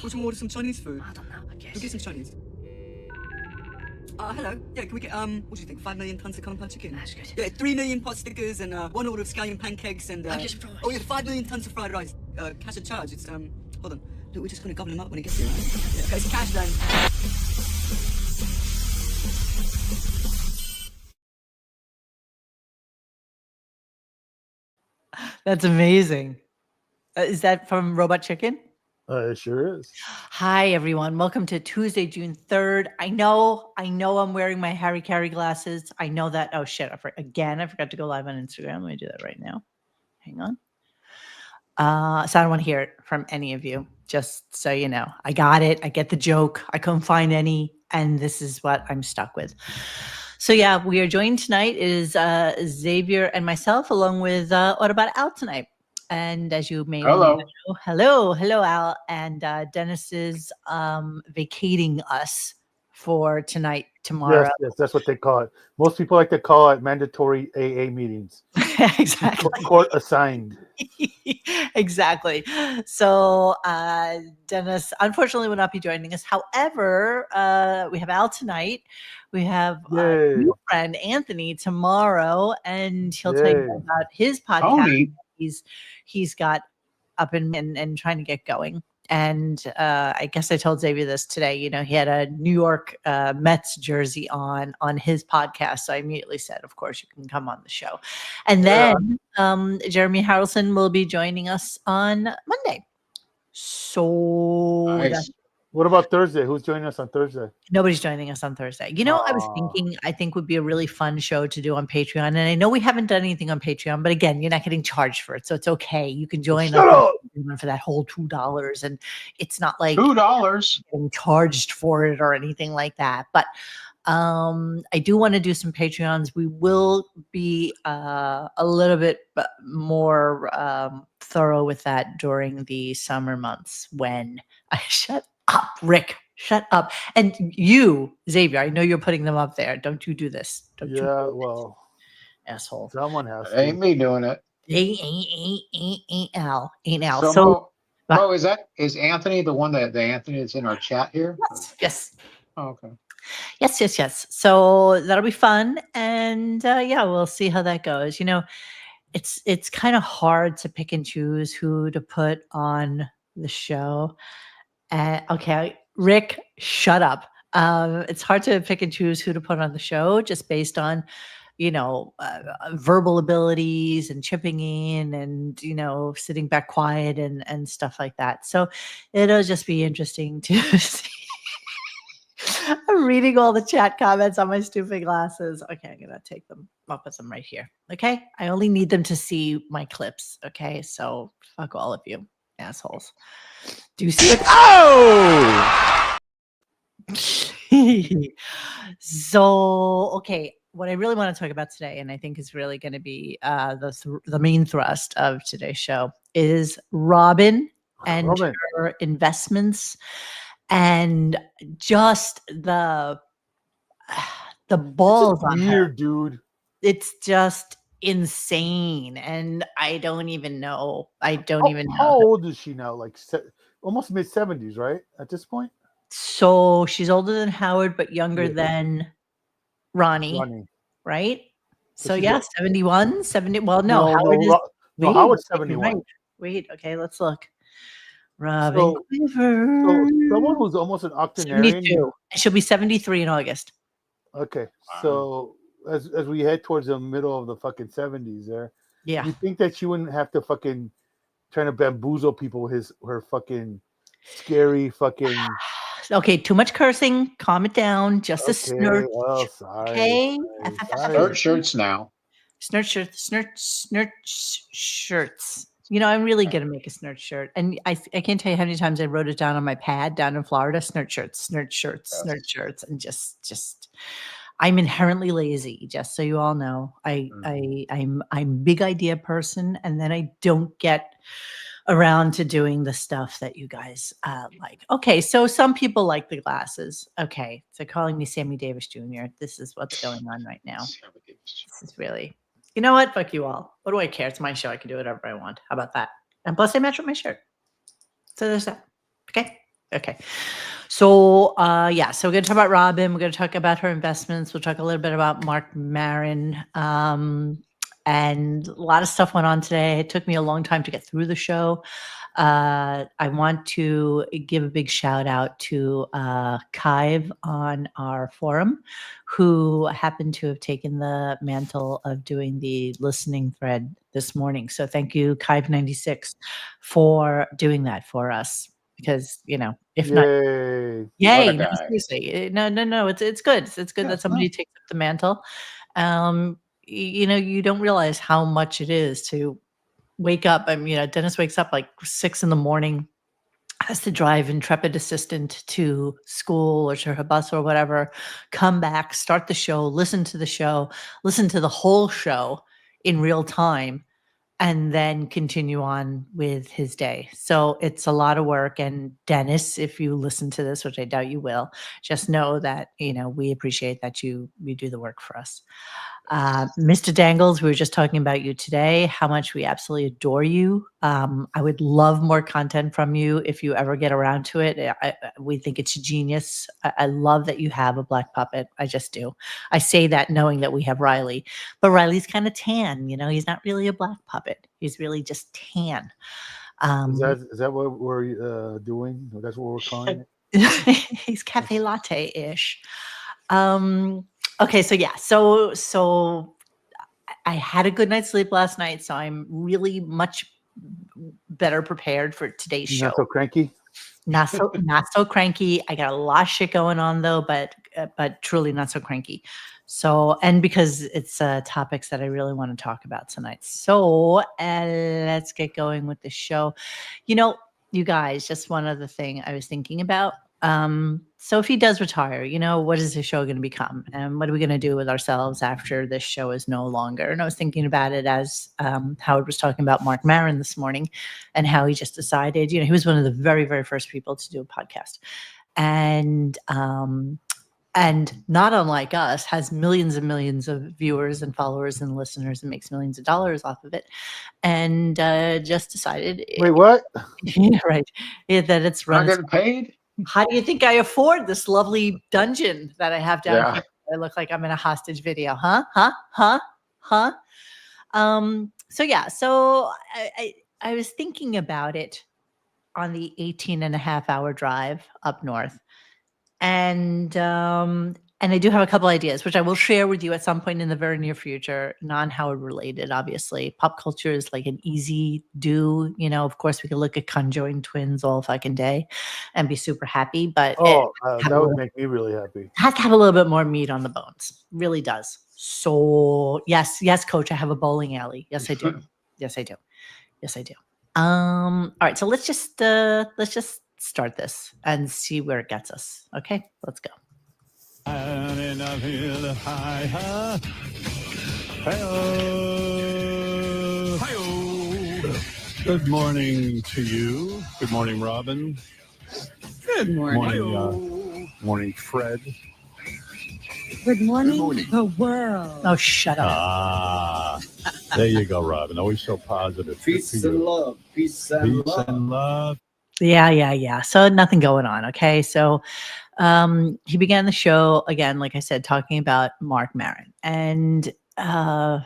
Want to order some Chinese food? I don't know, I guess. We'll get some Chinese. Hello. Yeah, can we get, what do you think, 5 million tons of Kung Pao chicken? That's good. Yeah, 3 million pot stickers and, 1 order of scallion pancakes and, I'll get some fried rice. oh yeah, 5 million tons of fried rice. Cash and charge, it's, hold on. Look, we're just gonna gobble them up when it gets here, right? Yeah, okay, it's cash then. That's amazing. Is that from Robot Chicken? It sure is. Hi, everyone. Welcome to Tuesday, June 3rd. I know I'm wearing my Harry Carey glasses. I know that. Oh, shit. I forgot to go live on Instagram. Let me do that right now. Hang on. So I don't want to hear it from any of you, just so you know. I got it. I get the joke. I couldn't find any, and this is what I'm stuck with. So yeah, we are joined tonight is Xavier and myself, along with What About Al tonight? And as you may know, hello Al, and Dennis is vacating us for tonight, tomorrow. Yes, that's what they call it. Most people like to call it mandatory AA meetings. Exactly. Court assigned. Exactly. So Dennis, unfortunately, will not be joining us. However, we have Al tonight. We have a new friend, Anthony, tomorrow, and he'll tell you about his podcast. He's got up and trying to get going. And I guess I told Xavier this today. You know, he had a New York Mets jersey on his podcast. So I immediately said, of course, you can come on the show. And then Jeremy Harrelson will be joining us on Monday. So nice. What about Thursday? Who's joining us on Thursday? Nobody's joining us on Thursday. You know, I was thinking, I think would be a really fun show to do on Patreon. And I know we haven't done anything on Patreon, but again, you're not getting charged for it. So it's okay. You can join us for that whole $2. And it's not like $2 getting charged for it or anything like that. But I do want to do some Patreons. We will be a little bit more thorough with that during the summer months when I shut up, Rick. Shut up. And you, Xavier, I know you're putting them up there. Don't you do this. Don't you well. Asshole. Someone has to. Ain't me doing it. Ain't Al. Ain't Al. So Mo, is Anthony the one the Anthony that's in our chat here? Yes. Oh, okay. Yes. So that'll be fun. And yeah, we'll see how that goes. You know, it's kind of hard to pick and choose who to put on the show. Okay, Rick, shut up. It's hard to pick and choose who to put on the show just based on, you know, verbal abilities and chipping in and, you know, sitting back quiet and stuff like that. So it'll just be interesting to see. I'm reading all the chat comments on my stupid glasses. Okay, I'm going to take them. I'll put them right here. Okay, I only need them to see my clips. Okay, so fuck all of you assholes. Do you see it? Oh! So, okay, what I really want to talk about today, and I think is really going to be the main thrust of today's show, is Robin and her investments and just the balls on her. Dude. It's just insane, and I don't even know. How old is she now? Like almost mid-70s, right? At this point. So she's older than Howard, but younger than Ronnie. Right? So yeah, 71, 70. Well, no, Howard is. No, Howard's 71. Right. Wait, okay, let's look. Robin Quivers. So someone who's almost an octogenarian. 72. She'll be 73 in August. Okay, so as we head towards the middle of the fucking 70s, there. Yeah. You think that she wouldn't have to fucking trying to bamboozle people with her fucking scary fucking. Okay, too much cursing. Calm it down. Just a snort. Oh, sorry. Okay. Snort shirts now. Snort shirts. You know, I'm really gonna make a snort shirt, and I can't tell you how many times I wrote it down on my pad down in Florida. Snort shirts, and just. I'm inherently lazy, just so you all know. I'm big idea person, and then I don't get around to doing the stuff that you guys like. Okay, so some people like the glasses. Okay, so calling me Sammy Davis Jr. This is what's going on right now. This is really, you know what? Fuck you all. What do I care? It's my show. I can do whatever I want. How about that? And plus, I match with my shirt. So there's that. Okay. Okay. So, so we're going to talk about Robin. We're going to talk about her investments. We'll talk a little bit about Mark Maron. And a lot of stuff went on today. It took me a long time to get through the show. I want to give a big shout out to Kive on our forum, who happened to have taken the mantle of doing the listening thread this morning. So thank you, Kive96, for doing that for us. Because, if not, Yay. What yay, a no, guy. seriously. No, it's good. It's good Yeah, that somebody takes up the mantle. You don't realize how much it is to wake up. Dennis wakes up like 6 a.m, has to drive intrepid assistant to school or to her bus or whatever, come back, start the show, listen to the whole show in real time, and then continue on with his day. So it's a lot of work. And Dennis, if you listen to this, which I doubt you will, just know that, we appreciate that you do the work for us. Mr. Dangles, we were just talking about you today, how much we absolutely adore you. I would love more content from you if you ever get around to it. We think it's genius. I love that you have a black puppet. I just do. I say that knowing that we have Riley, but Riley's kind of tan. He's not really a black puppet. He's really just tan. Is that what we're doing? That's what we're calling it? He's cafe latte-ish. Okay, so I had a good night's sleep last night, so I'm really much better prepared for today's show. Not so cranky. Not so cranky. I got a lot of shit going on though, but truly not so cranky. So, and because it's topics that I really want to talk about tonight. So let's get going with the show. You guys, just one other thing I was thinking about. So if he does retire, what is the show going to become? And what are we going to do with ourselves after this show is no longer? And I was thinking about it as Howard was talking about Mark Maron this morning and how he just decided, he was one of the very, very first people to do a podcast. And not unlike us, has millions and millions of viewers and followers and listeners and makes millions of dollars off of it. And just decided. Wait, what? Yeah, right. Yeah, that it's Not run. getting paid? How do you think I afford this lovely dungeon that I have down Yeah. here? I look like I'm in a hostage video. Huh? So I was thinking about it on the 18-and-a-half-hour drive up north. And I do have a couple ideas, which I will share with you at some point in the very near future, non-Howard related, obviously. Pop culture is like an easy do. Of course, we could look at conjoined twins all fucking day and be super happy. But that would make me really happy. has to have a little bit more meat on the bones. Really does. So yes, Coach, I have a bowling alley. Yes, I do. Yes, I do. All right, so let's just start this and see where it gets us. Okay, let's go. Good morning to you. Good morning, Robin. Good morning. Morning, Fred. Good morning, the world. Oh, shut up. There you go, Robin. Always so positive. Peace and love. Peace and Peace love. and love. Yeah. So nothing going on. Okay. So he began the show again, like I said, talking about Mark Maron. And I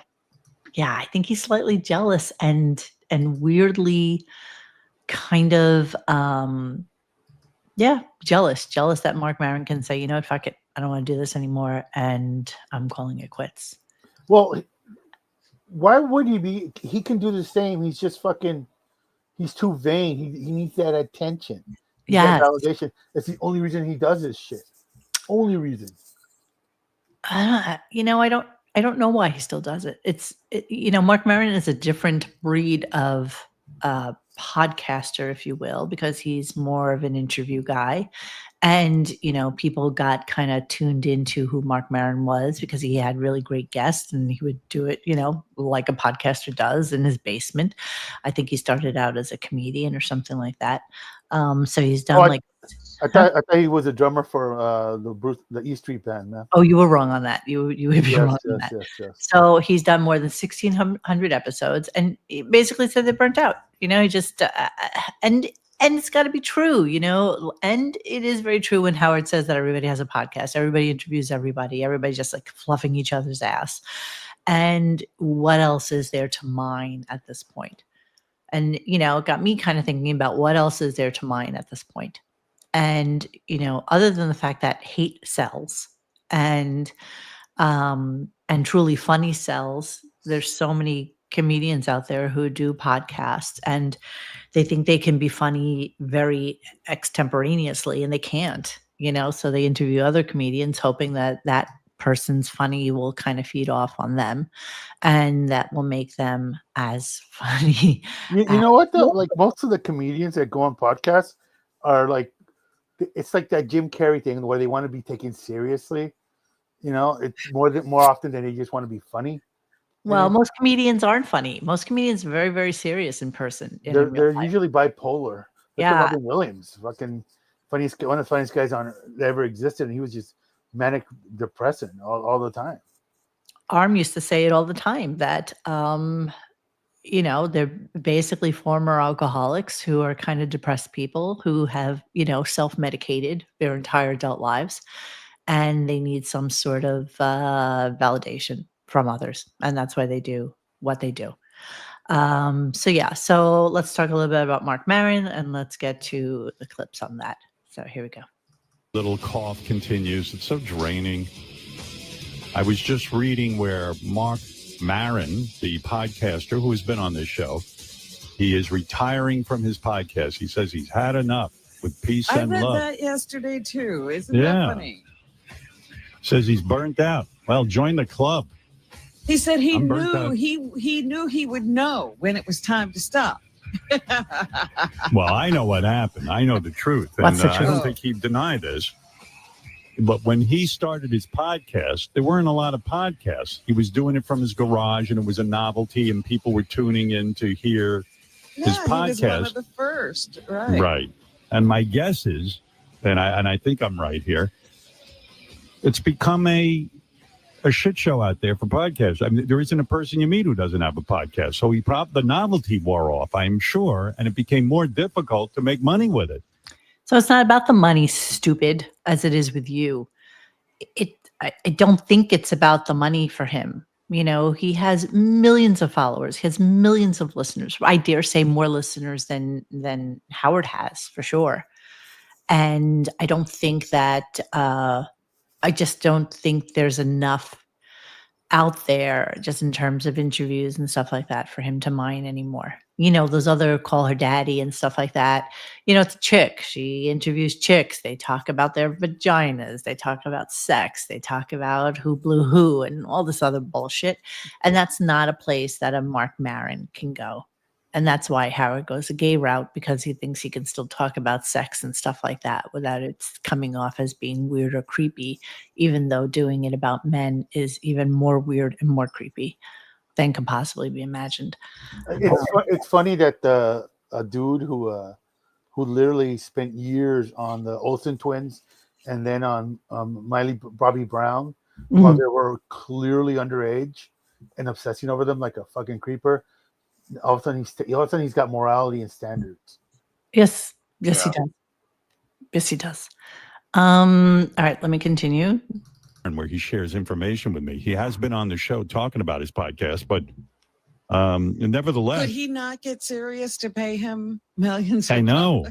think he's slightly jealous and weirdly kind of jealous that Mark Maron can say, fuck it, I don't want to do this anymore, and I'm calling it quits. Well, why would he be? He can do the same. He's just fucking. He's too vain. He needs that attention. Yeah, validation. That's the only reason he does this shit. Only reason. I don't know why he still does it. Mark Maron is a different breed of podcaster, if you will, because he's more of an interview guy. And, people got kind of tuned into who Mark Maron was because he had really great guests and he would do it, like a podcaster does in his basement. I think he started out as a comedian or something like that. So he's done I thought he was a drummer for the E Street Band, man. Oh, you were wrong on that. You would be wrong on that. Yes. So he's done more than 1,600 episodes, and he basically said they burnt out. He just and And it's got to be true, you know. And it is very true when Howard says that everybody has a podcast, everybody interviews everybody, everybody's just like fluffing each other's ass. And what else is there to mine at this point? And, you know, it got me kind of thinking about what else is there to mine at this point. And, you know, other than the fact that hate sells and truly funny sells, there's so many comedians out there who do podcasts and they think they can be funny very extemporaneously and they can't, you know, so they interview other comedians hoping that that person's funny will kind of feed off on them and that will make them as funny. You know what though? Like most of the comedians that go on podcasts are like, it's like that Jim Carrey thing where they want to be taken seriously. You know, it's more often than they just want to be funny. Well, most comedians aren't funny. Most comedians are very, very serious in person. They're usually bipolar. Look at Yeah. Robin Williams, fucking funniest, one of the funniest guys on that ever existed, and he was just manic depressing all the time. Arm used to say it all the time that you know, they're basically former alcoholics who are kind of depressed people who have, you know, self-medicated their entire adult lives and they need some sort of validation from others. And that's why they do what they do. So let's talk a little bit about Mark Maron and let's get to the clips on that. So here we go. Little cough continues. It's so draining. I was just reading where Mark Maron, the podcaster who has been on this show, he is retiring from his podcast. He says he's had enough with peace I and read love. that yesterday too. Isn't Yeah. that funny? Says he's burnt out. Well, join the club. He said he I'm burnt knew out. he knew he would know when it was time to stop. Well, I know what happened. I know the truth. What's the I truth? don't think he'd deny this. But when he started his podcast, there weren't a lot of podcasts. He was doing it from his garage, and it was a novelty, and people were tuning in to hear his He was one podcast. of the first, right? Right. And my guess is, and I think I'm right here, it's become a shit show out there for podcasts. I mean, there isn't a person you meet who doesn't have a podcast. So the novelty wore off, I'm sure, and it became more difficult to make money with it. So it's not about the money, stupid, as it is with you. I don't think it's about the money for him. You know, he has millions of followers. He has millions of listeners. I dare say more listeners than Howard has, for sure. And I don't think that, I just don't think there's enough out there just in terms of interviews and stuff like that for him to mine anymore. You know, those other Call Her Daddy and stuff like that. You know, it's a chick. She interviews chicks. They talk about their vaginas. They talk about sex. They talk about who blew who and all this other bullshit. And that's not a place that a Mark Maron can go. And that's why Howard goes a gay route, because he thinks he can still talk about sex and stuff like that without it coming off as being weird or creepy, even though doing it about men is even more weird and more creepy than can possibly be imagined. It's funny that a dude who literally spent years on the Olsen twins and then on Bobby Brown while they were clearly underage and obsessing over them like a fucking creeper. All of a sudden he's got morality and standards. Yes, he does. Yes, he does. All right, let me continue. And where he shares information with me. He has been on the show talking about his podcast, but nevertheless. Could he not get serious to pay him millions? I know.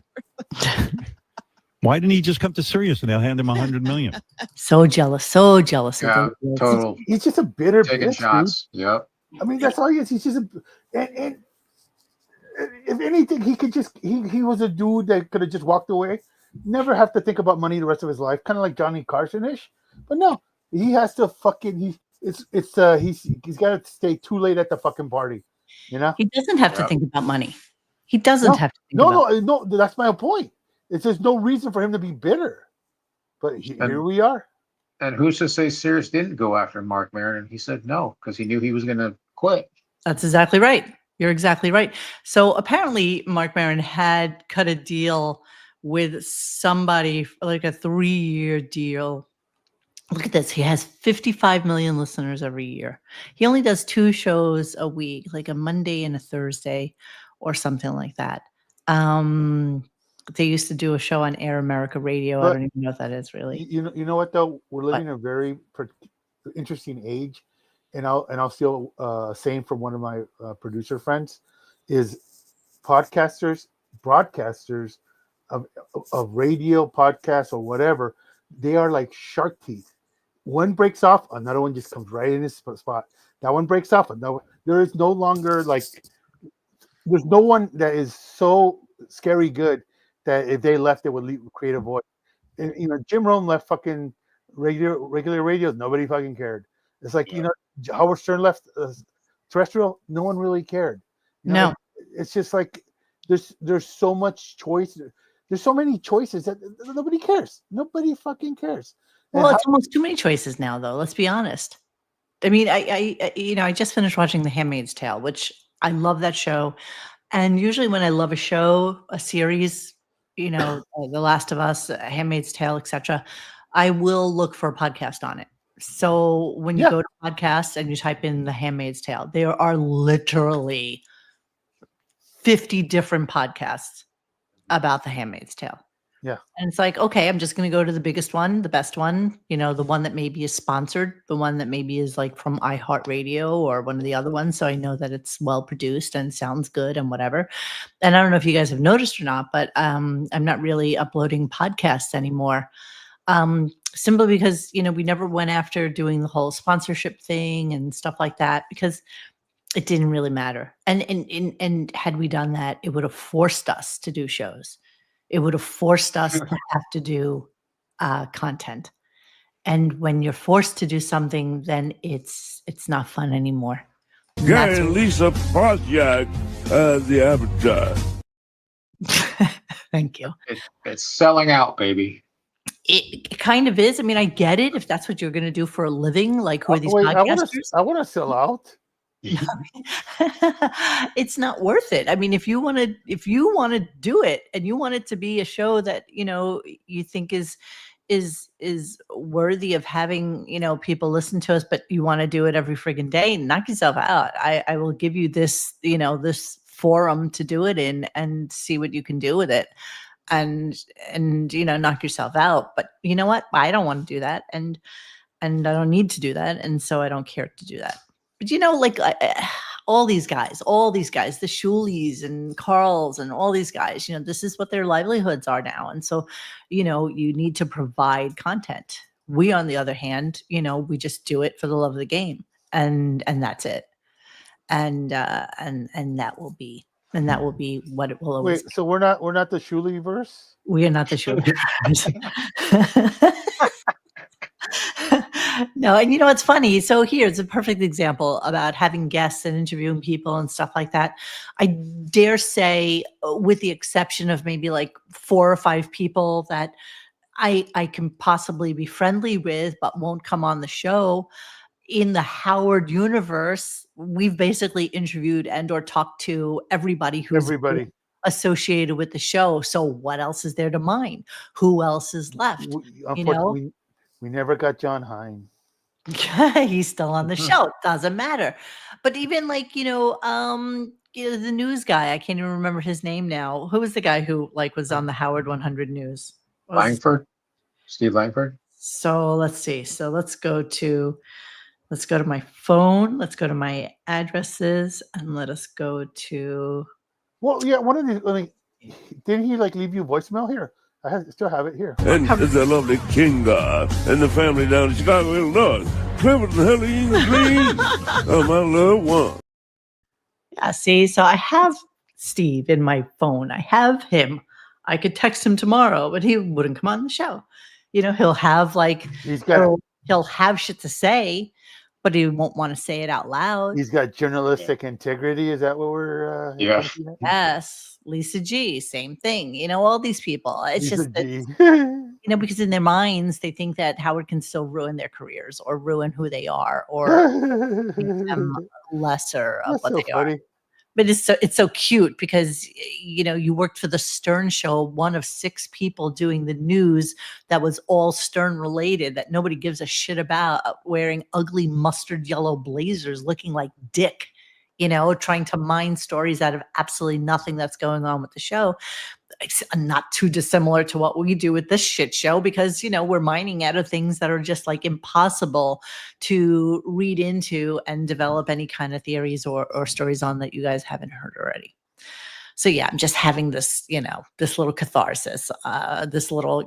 Why didn't he just come to Sirius and they'll hand him $100 million? So jealous of Yeah, those kids. total He's just a bitter taking bitch, shots. Yep. dude. I mean, that's all he is. He's just and if anything, he was a dude that could have just walked away, never have to think about money the rest of his life, kind of like Johnny Carson-ish. But no, he has to fucking he's got to stay too late at the fucking party, you know. He doesn't have to think about money. He doesn't have to think about no. That's my point. It's there's no reason for him to be bitter, but here we are. And who's to say Sirius didn't go after Mark Maron? He said no because he knew he was going to quit. That's exactly right. You're exactly right. So apparently Mark Maron had cut a deal with somebody, like a 3-year deal. Look at this. He has 55 million listeners every year. He only does 2 shows a week, like a Monday and a Thursday or something like that. They used to do a show on Air America Radio. I But- don't even know what that is really. You know what though? We're living in a very interesting age, and I'll steal saying from one of my producer friends is broadcasters of radio, podcasts, or whatever. They are like shark teeth. One breaks off, another one just comes right in his spot. That one breaks off, another one. There is no longer like there's no one that is so scary good that if they left, it would create a void. And, you know, Jim Rome left fucking regular radio. Nobody fucking cared. It's like, you know, Howard Stern left terrestrial. No one really cared. You know, No. it's just like there's so much choice. There's so many choices that nobody cares. Nobody fucking cares. And Well, it's almost too many choices now, though. Let's be honest. I mean, I just finished watching The Handmaid's Tale, which I love that show. And usually when I love a show, a series, you know, The Last of Us, Handmaid's Tale, etc., I will look for a podcast on it. So when you go to podcasts and you type in The Handmaid's Tale, there are literally 50 different podcasts about The Handmaid's Tale. Yeah. And it's like, okay, I'm just going to go to the biggest one, the best one, you know, the one that maybe is sponsored, the one that maybe is like from iHeartRadio or one of the other ones. So I know that it's well produced and sounds good and whatever. And I don't know if you guys have noticed or not, but I'm not really uploading podcasts anymore. Simply because, you know, we never went after doing the whole sponsorship thing and stuff like that because it didn't really matter. And had we done that, it would have forced us to do shows. It would have forced us to have to do content. And when you're forced to do something, then it's not fun anymore. Gary and Lisa Pontiac as the Avatar. Thank you. It's selling out, baby. It kind of is. I mean, I get it if that's what you're going to do for a living. Like, who are these podcasters? I want to sell out. It's not worth it. I mean, if you want to do it and you want it to be a show that, you know, you think is worthy of having, you know, people listen to us, but you want to do it every friggin' day, knock yourself out. I will give you this, you know, this forum to do it in and see what you can do with it. And you know, knock yourself out. But you know what? I don't want to do that. And I don't need to do that. And so I don't care to do that. But you know, like all these guys, the Shuleys and Carls and all these guys, you know, this is what their livelihoods are now. And so, you know, you need to provide content. We, on the other hand, you know, we just do it for the love of the game. And that's it. And that will be what it will always be. Wait, so we're not the Shuley verse? We are not the Shuley. No, and you know what's funny? So here's a perfect example about having guests and interviewing people and stuff like that. I dare say, with the exception of maybe like 4 or 5 people that I can possibly be friendly with, but won't come on the show. In the Howard universe, we've basically interviewed and or talked to everybody who's associated with the show. So what else is there to mine? Who else is left? We never got John Hine. He's still on the show. It doesn't matter. But even like, you know, the news guy, I can't even remember his name now. Who was the guy who like was on the Howard 100 News? Steve Langford. So let's see. So let's go to my phone. Let's go to my addresses and let us go to. Well, yeah, one of these. I mean, didn't he like leave you voicemail here? Still have it here. And the lovely Kinga and the family down in Chicago, Illinois. Clever than Helene Green. Oh, my loved one. Yeah, see, so I have Steve in my phone. I have him. I could text him tomorrow, but he wouldn't come on the show. You know, he'll have like he'll have shit to say, but he won't want to say it out loud. He's got journalistic integrity. Is that what we're? Yes. Lisa G, same thing. You know, all these people. It's Lisa just that, you know, because in their minds they think that Howard can still ruin their careers or ruin who they are or make them lesser of what they are. But it's so cute because, you know, you worked for the Stern Show, one of 6 people doing the news that was all Stern related, that nobody gives a shit about, wearing ugly mustard yellow blazers looking like Dick trying to mine stories out of absolutely nothing that's going on with the show. It's not too dissimilar to what we do with this shit show, because we're mining out of things that are just like impossible to read into and develop any kind of theories or stories on that you guys haven't heard already. So yeah, I'm just having this, this little catharsis, this little,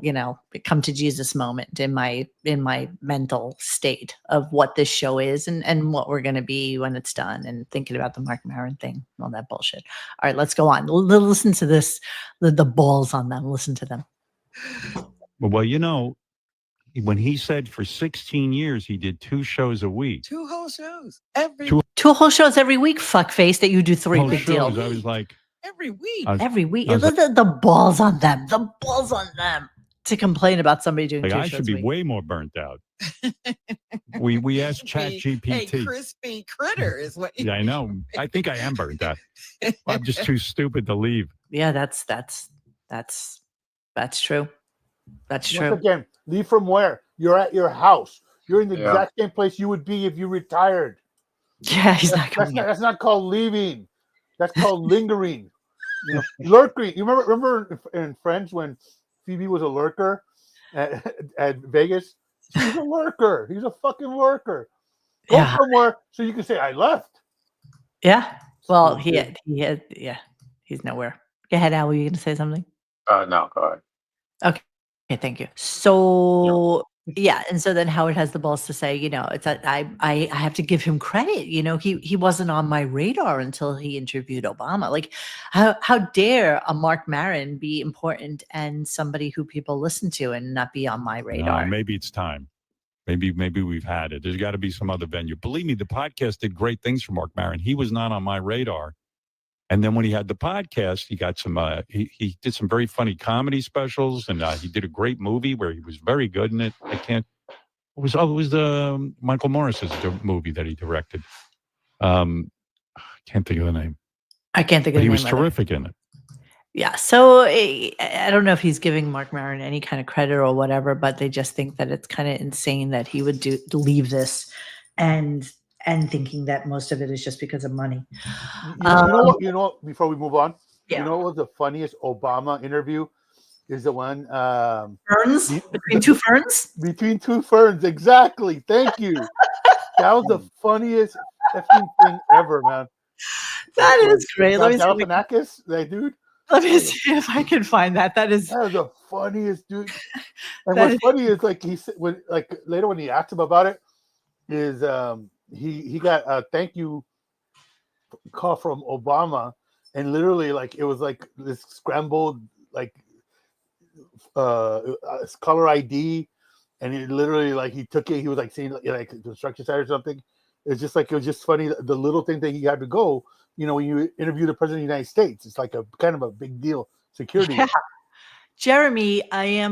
come to Jesus moment in my mental state of what this show is and what we're going to be when it's done, and thinking about the Mark Maron thing and all that bullshit. All right, let's go on. Listen to this, the balls on them. Listen to them. Well, when he said for 16 years he did 2 shows a week. 2 whole shows. Two whole shows every week, fuckface, that you do 3 Whole big deal. shows, I was like, Every week. Every week. I was The balls on them. The balls on them to complain about somebody doing 2 I shows should a be week. way more burnt out. We asked Hey, ChatGPT. crispy critter is what you Yeah, I know. I think I am burnt out. I'm just too stupid to leave. Yeah, that's true. That's true. Once again, leave from where? You're at your house. You're in the Yeah. exact same place you would be if you retired. Yeah, he's not coming. That's not called leaving. That's called lingering. Lurking. You remember in Friends when Phoebe was a lurker at Vegas? She was a lurker. He's a fucking lurker. Go Yeah. somewhere so you can say I left. Yeah. Well, Stupid. he's nowhere. Go ahead, Al. Were you going to say something? No, go ahead. Okay, thank you. So yeah, and so then Howard has the balls to say, it's I have to give him credit. He wasn't on my radar until he interviewed Obama. Like, how dare a Mark Maron be important and somebody who people listen to and not be on my radar? No, maybe it's time. Maybe we've had it. There's got to be some other venue. Believe me, the podcast did great things for Mark Maron. He was not on my radar. And then when he had the podcast, he got some. He did some very funny comedy specials, and he did a great movie where he was very good in it. It was the Michael Morris's movie that he directed. Can't think of the name. I can't think of But the he name was of it. terrific in it. Yeah, so I don't know if he's giving Mark Maron any kind of credit or whatever, but they just think that it's kind of insane that he would leave this and thinking that most of it is just because of money. You know what? Before we move on, Yeah. you know what was the funniest Obama interview? Is the one Ferns? Between 2 Ferns? between 2 ferns. Exactly. Thank you. That was the funniest effing thing ever, man. That is great. Let me see. Galifianakis, that dude. Let me see if I can find that. That is That was the funniest dude. And That what's is- funny is like he said, later when he asked him about it, is he got a thank you call from Obama, and literally like it was like this scrambled like color ID, and he literally like he took it. He was like saying like the construction site or something. It's just like it was just funny the little thing that he had to go. When you interview the president of the United States, it's like a kind of a big deal. Security. Yeah. Jeremy, I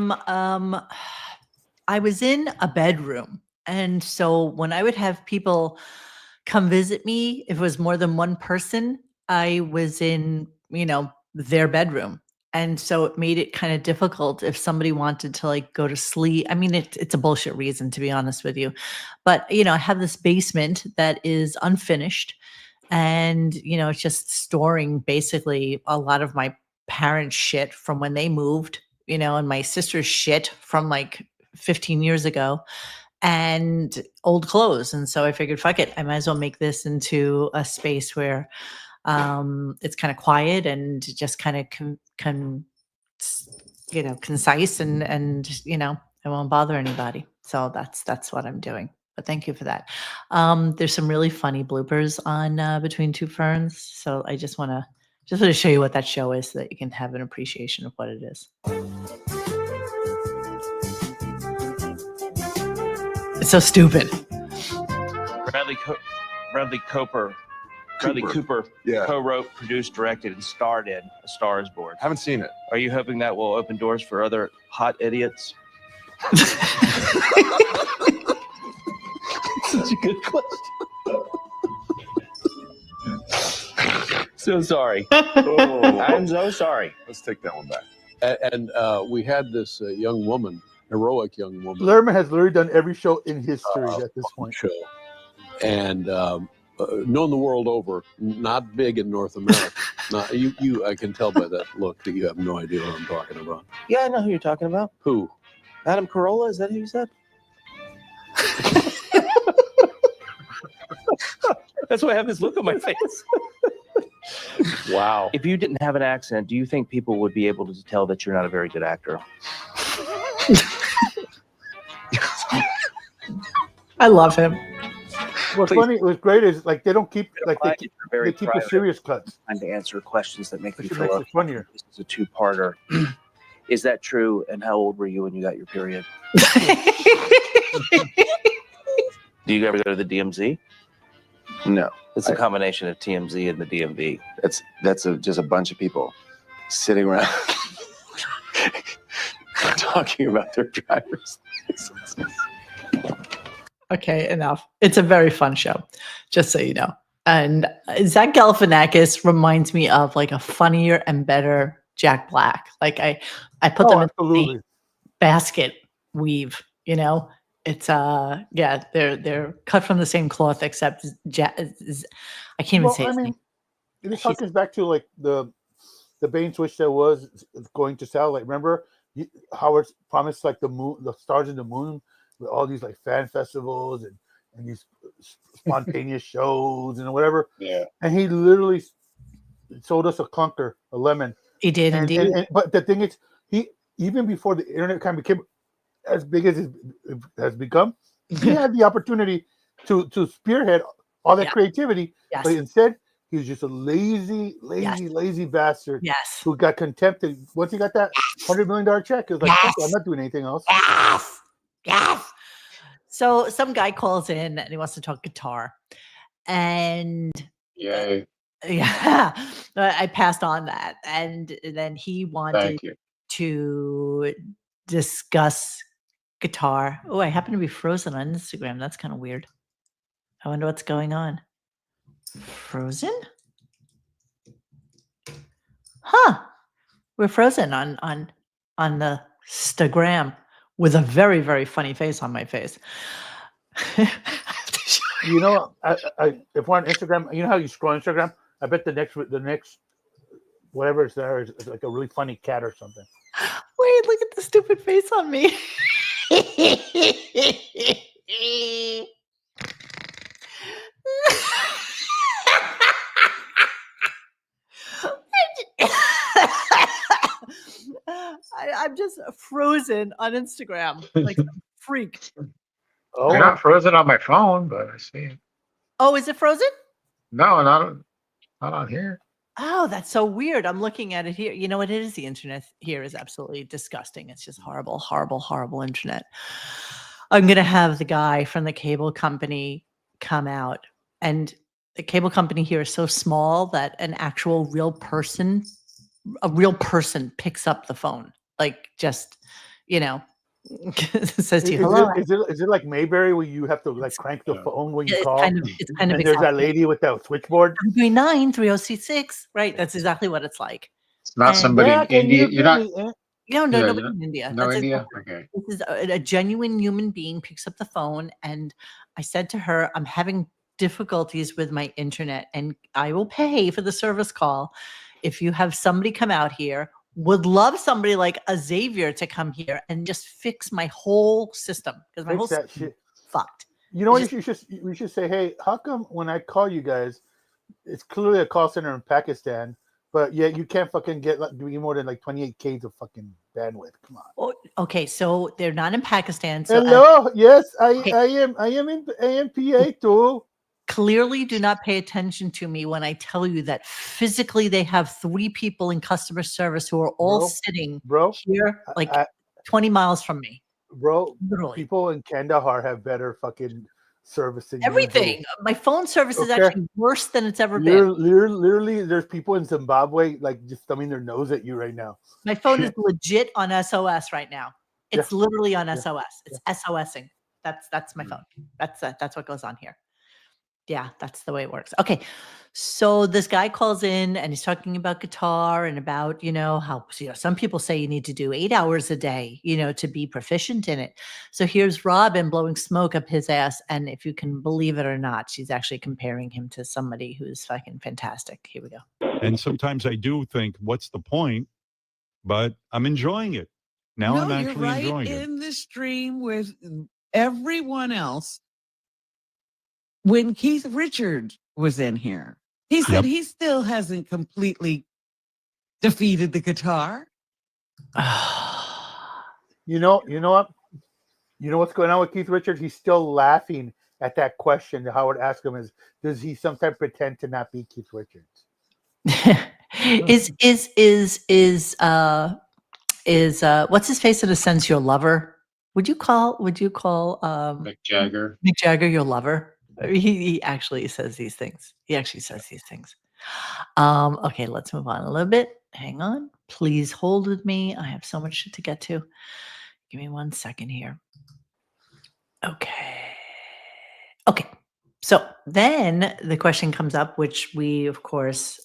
was in a bedroom. And so when I would have people come visit me, if it was more than one person, I was in, their bedroom. And so it made it kind of difficult if somebody wanted to like go to sleep. I mean, it's a bullshit reason, to be honest with you. But, I have this basement that is unfinished. And, it's just storing basically a lot of my parents' shit from when they moved, and my sister's shit from like 15 years ago and old clothes. And so I figured, fuck it, I might as well make this into a space where it's kind of quiet and just kind of concise and I won't bother anybody. So that's what I'm doing. But thank you for that. There's some really funny bloopers on Between Two Ferns. So I just want to show you what that show is so that you can have an appreciation of what it is. It's so stupid. Bradley Cooper Yeah. co-wrote, produced, directed, and starred in A Star Is Born. Haven't seen it. Are you hoping that will open doors for other hot idiots? Such a good question. So sorry. I'm so sorry. Let's take that one back. And we had this young woman, heroic young woman. Lerman has literally done every show in history at this point. Show. And known the world over, not big in North America. Not, I can tell by that look that you have no idea what I'm talking about. Yeah, I know who you're talking about. Who? Adam Carolla, is that who you said? That's why I have this look on my face. Wow. If you didn't have an accent, do you think people would be able to tell that you're not a very good actor? I love him. What's funny, what's great is like they don't keep like they keep the private. serious cuts. Time to answer questions that make you Which feel makes like it funnier. this is a two-parter. Is that true? And how old were you when you got your period? Do you ever go to the DMZ? No, It's a combination of TMZ and the DMV. that's just a bunch of people sitting around talking about their driver's licenses. Okay, enough. It's a very fun show, just so you know. And Zach Galifianakis reminds me of like a funnier and better Jack Black. Like I put them in absolutely. the basket weave, you know? It's yeah, they're cut from the same cloth, except I can't even say his name. This harkens back to like the bait and switch that was going to sell. Like, remember Howard promised like the moon, the stars in the moon, with all these like fan festivals and these spontaneous shows and whatever. Yeah. And he literally sold us a clunker, a lemon. He did indeed. But the thing is, he even before the internet kind of became as big as it has become, he had the opportunity to spearhead all that creativity. Yes. But instead, he was just a lazy bastard. Yes. Who got contempt. Once he got that $100 million check, he was like, "Fuck it, I'm not doing anything else." Yes. So some guy calls in and he wants to talk guitar. And Yay. yeah, I passed on that. And then he wanted Thank you. to discuss guitar. Oh, I happen to be frozen on Instagram. That's kind of weird. I wonder what's going on. Frozen? Huh. We're frozen on the Instagram with a very, very funny face on my face. You know, I if we're on Instagram, you know how you scroll Instagram? I bet the next whatever is there is like a really funny cat or something. Wait, look at the stupid face on me. I'm just frozen on Instagram like a freak. Oh, I'm not frozen on my phone, but I see it. Oh, is it frozen? No, not on here. Oh, that's so weird. I'm looking at it here. You know what it is? The internet here is absolutely disgusting. It's just horrible, horrible, horrible internet. I'm going to have the guy from the cable company come out. And the cable company here is so small that an actual real person picks up the phone. Like just, you know, says to you, hello. Is it like Mayberry where you have to like crank the phone when you call? It's kind of and there's that lady with that switchboard. 339-3066. Right. That's exactly what it's like. It's not somebody in India. You're not. No, Yeah, nobody you're in India. No That's India. exactly- Okay. This is a genuine human being picks up the phone, and I said to her, I'm having difficulties with my internet, and I will pay for the service call if you have somebody come out here. Would love somebody like a Xavier to come here and just fix my whole system, because my whole Fix that system shit. is fucked. You know what? We should say, hey, how come when I call you guys, it's clearly a call center in Pakistan, but yet you can't fucking get like doing more than like 28K of fucking bandwidth? Come on. Oh, okay, so they're not in Pakistan. So Hello, yes, I am in AMPA too. clearly do not pay attention to me when I tell you that physically they have 3 people in customer service who are all sitting here like 20 miles from me. Bro, Literally. people in Kandahar have better fucking service than Everything. you do. My phone service is Okay. actually worse than it's ever been. Literally, there's people in Zimbabwe like just thumbing their nose at you right now. My phone is legit on SOS right now. It's literally on SOS. It's SOSing. That's my phone. That's what goes on here. Yeah, that's the way it works. Okay. So this guy calls in and he's talking about guitar and about, how, some people say you need to do 8 hours a day, to be proficient in it. So here's Robin blowing smoke up his ass. And if you can believe it or not, she's actually comparing him to somebody who's fucking fantastic. Here we go. And sometimes I do think, what's the point? But I'm enjoying it. Now I'm actually you're right enjoying it. in the stream with everyone else. When Keith Richards was in here, he said he still hasn't completely defeated the guitar. You know what? You know what's going on with Keith Richards? He's still laughing at that question that Howard asked him: does he sometimes pretend to not be Keith Richards? Is what's his face in a sense your lover? Would you call Mick Jagger your lover? He actually says these things. Okay, let's move on a little bit. Hang on. Please hold with me. I have so much shit to get to. Give me 1 second here. Okay. So then the question comes up, which we, of course,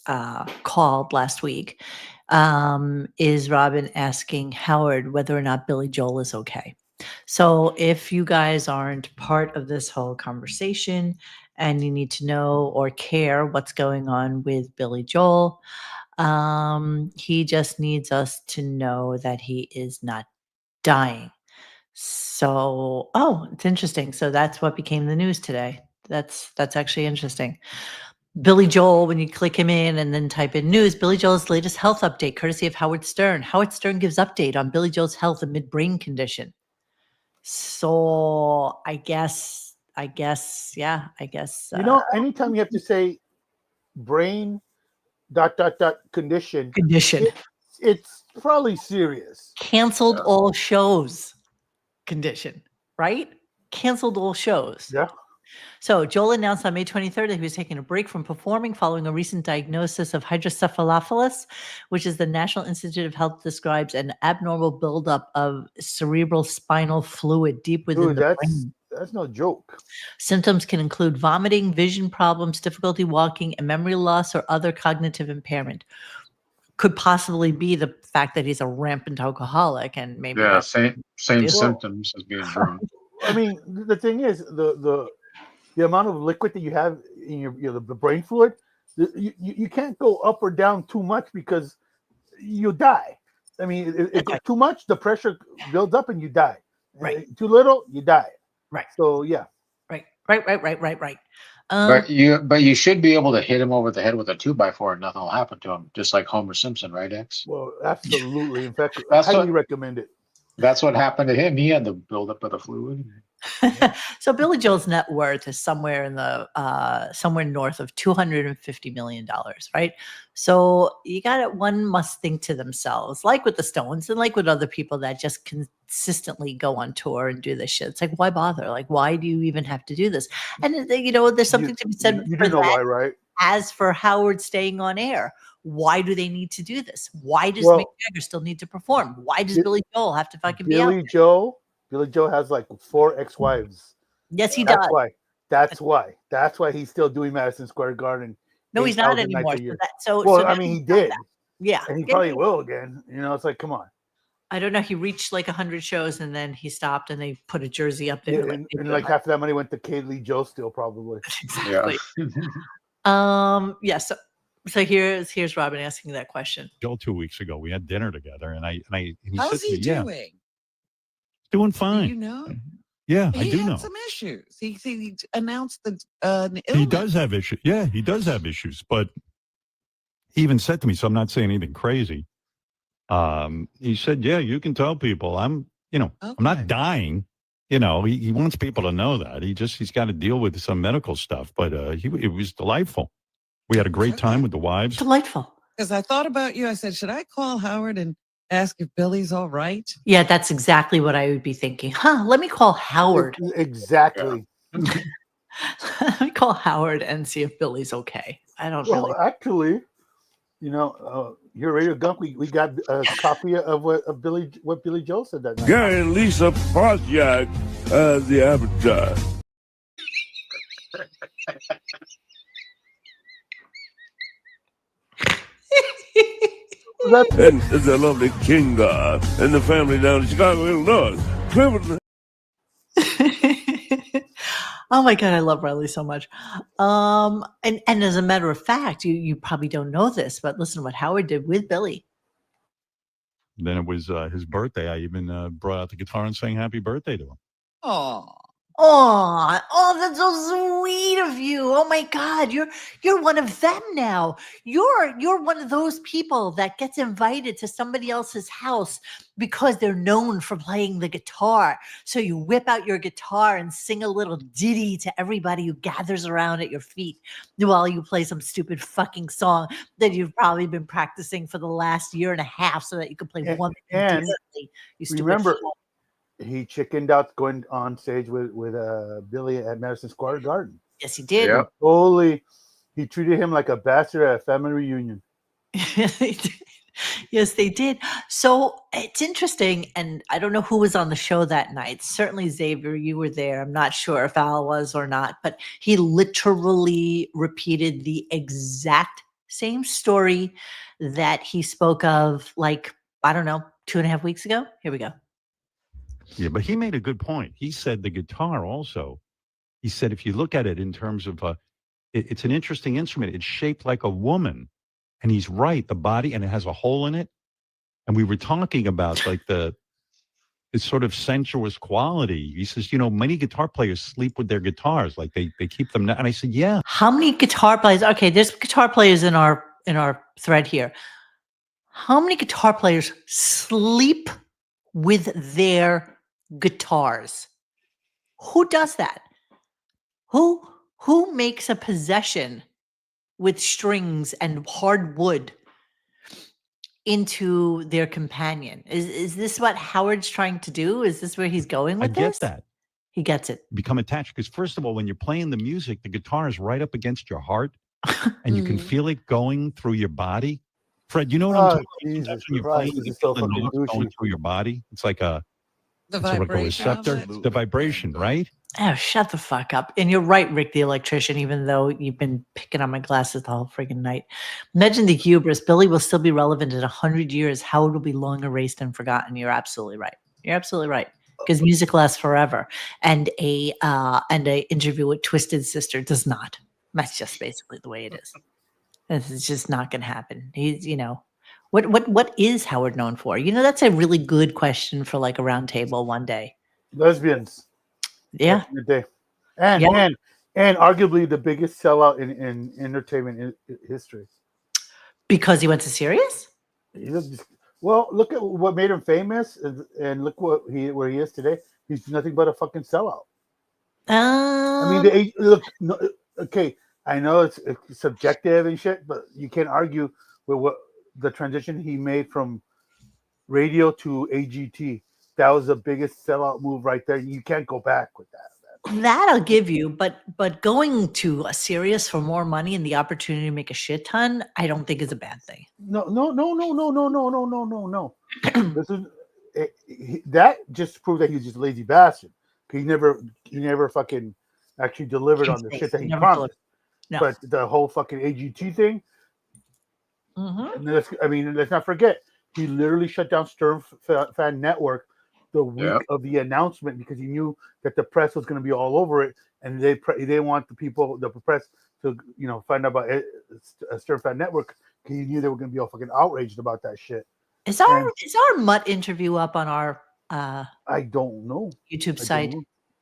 called last week. Is Robin asking Howard whether or not Billy Joel is okay? So if you guys aren't part of this whole conversation and you need to know or care what's going on with Billy Joel, he just needs us to know that he is not dying. So, it's interesting. So that's what became the news today. That's actually interesting. Billy Joel, when you click him in and then type in news, Billy Joel's latest health update, courtesy of Howard Stern. Howard Stern gives update on Billy Joel's health amid brain condition. So I guess. Anytime you have to say brain ... condition, it's probably serious. Canceled all shows condition, right? Canceled all shows. Yeah. So Joel announced on May 23rd that he was taking a break from performing following a recent diagnosis of hydrocephalus, which is the National Institute of Health describes an abnormal buildup of cerebral spinal fluid deep within the brain. That's no joke. Symptoms can include vomiting, vision problems, difficulty walking, and memory loss or other cognitive impairment. Could possibly be the fact that he's a rampant alcoholic and maybe same symptoms as being drunk. I mean, the thing is, the amount of liquid that you have in the brain fluid, you can't go up or down too much because you'll die. I mean, if it's too much, the pressure builds up and you die. Right. Too little, you die. Right. So yeah. Right. But you should be able to hit him over the head with a 2x4 and nothing will happen to him, just like Homer Simpson, right, X? Well, absolutely. In fact, I highly recommend it. That's what happened to him. He had the buildup of the fluid. So Billy Joel's net worth is somewhere in the somewhere north of $250 million, right? So one must think to themselves, like with the Stones and like with other people that just consistently go on tour and do this shit. It's like, why bother? Like, why do you even have to do this? And there's something to be said you for do know that. why, right? As for Howard staying on air, why do they need to do this? Why does Mick Jagger still need to perform? Why does Billy Joel have to fucking be out there? Billy Joel has like 4 ex-wives. Yes, he does. That's why he's still doing Madison Square Garden. No, he's not anymore. I mean, he did. Yeah. And he probably will again. It's like, come on. I don't know. He reached like 100 shows and then he stopped and they put a jersey up there. Yeah, and like half of that money went to Kaylee Joe still probably. Exactly. So here's Robin asking that question. Joel 2 weeks ago, we had dinner together, and how's he doing? Doing fine. Do you know? Yeah, I do know. He had some issues. He announced that he does have issues. Yeah, he does have issues. But he even said to me, so I'm not saying anything crazy. He said, "Yeah, you can tell people I'm not dying. He wants people to know that. He's got to deal with some medical stuff. But it was delightful. We had a great time with the wives. Delightful. Because I thought about you. I said, should I call Howard and ask if Billy's all right? Yeah, that's exactly what I would be thinking. Let me call Howard. Exactly. Let me call Howard and see if Billy's okay. I don't really. Actually, here RadioGunk, we got a copy of what Billy Joel said that night. Gary and Lisa Pontiac, the Avatar. And the lovely Kinga and the family down in Chicago, Illinois. Clifford. Oh my god, I love Riley so much. And as a matter of fact, you probably don't know this, but listen to what Howard did with Billy. Then it was his birthday. I even brought out the guitar and sang happy birthday to him. Oh, Oh, that's so sweet of you. Oh my God, you're one of them now. You're one of those people that gets invited to somebody else's house because they're known for playing the guitar. So you whip out your guitar and sing a little ditty to everybody who gathers around at your feet while you play some stupid fucking song that you've probably been practicing for the last year and a half so that you can play one thing and decently. You stupid remember, shit. he chickened out going on stage with Billy at Madison Square Garden. Yes, he did. Yep. Totally, he treated him like a bastard at a family reunion. Yes, they did. So it's interesting, and I don't know who was on the show that night. Certainly, Xavier, you were there. I'm not sure if Al was or not, but he literally repeated the exact same story that he spoke of, like, I don't know, 2.5 weeks ago. Here we go. Yeah, but he made a good point. He said the guitar also, he said, if you look at it in terms of, it's an interesting instrument. It's shaped like a woman. And he's right, the body, and it has a hole in it. And we were talking about like this sort of sensuous quality. He says, many guitar players sleep with their guitars. Like they keep them. And I said, yeah. How many guitar players? Okay, there's guitar players in our thread here. How many guitar players sleep with their guitars? Who does that? Who makes a possession with strings and hard wood into their companion? Is this what Howard's trying to do? Is this where he's going with this? I get that. He gets it. Become attached. Because first of all, when you're playing the music, the guitar is right up against your heart and you can feel it going through your body. Fred, you know what I'm talking about? Jesus When you're Christ, playing, this you is so feel the fucking notes going douchey. through your body. It's like a the sort of a vibration. of receptor. it. It's the vibration, right? Oh, shut the fuck up. And you're right, Rick the electrician, even though you've been picking on my glasses the whole friggin' night. Imagine the hubris. Billy will still be relevant in 100 years. Howard will be long erased and forgotten. You're absolutely right. You're absolutely right. Because music lasts forever. And a interview with Twisted Sister does not. That's just basically the way it is. This is just not going to happen. He's, what is Howard known for? That's a really good question for like a round table one day. Lesbians. Yeah. Back in the day. And arguably the biggest sellout in entertainment history. Because he went to Sirius? Well, look at what made him famous, and look where he is today. He's nothing but a fucking sellout. I mean, okay, I know it's subjective and shit, but you can't argue with what the transition he made from radio to AGT. That was the biggest sellout move right there. You can't go back with that. That I'll give you, but going to a Sirius for more money and the opportunity to make a shit ton, I don't think is a bad thing. No. That just proved that he was just a lazy bastard. He never fucking actually delivered on the shit that he promised. No. But the whole fucking AGT thing. Mm-hmm. And let's not forget, he literally shut down Stern Fan Network the week of the announcement because he knew that the press was going to be all over it, and they want the press to find out about Stern Fan Network because he knew they were going to be all fucking outraged about that shit. Is our Mutt interview up on our I don't know YouTube site?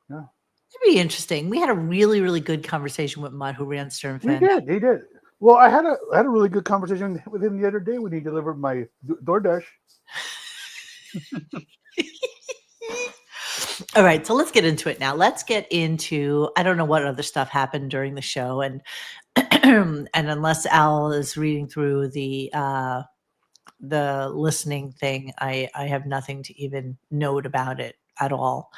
Yeah, it'd be interesting. We had a really, really good conversation with Mutt, who ran Stern Fan. He did. Well, I had a really good conversation with him the other day when he delivered my DoorDash. All right, so let's get into it now. Let's get into, I don't know what other stuff happened during the show, and and unless Al is reading through the listening thing, I have nothing to even note about it at all.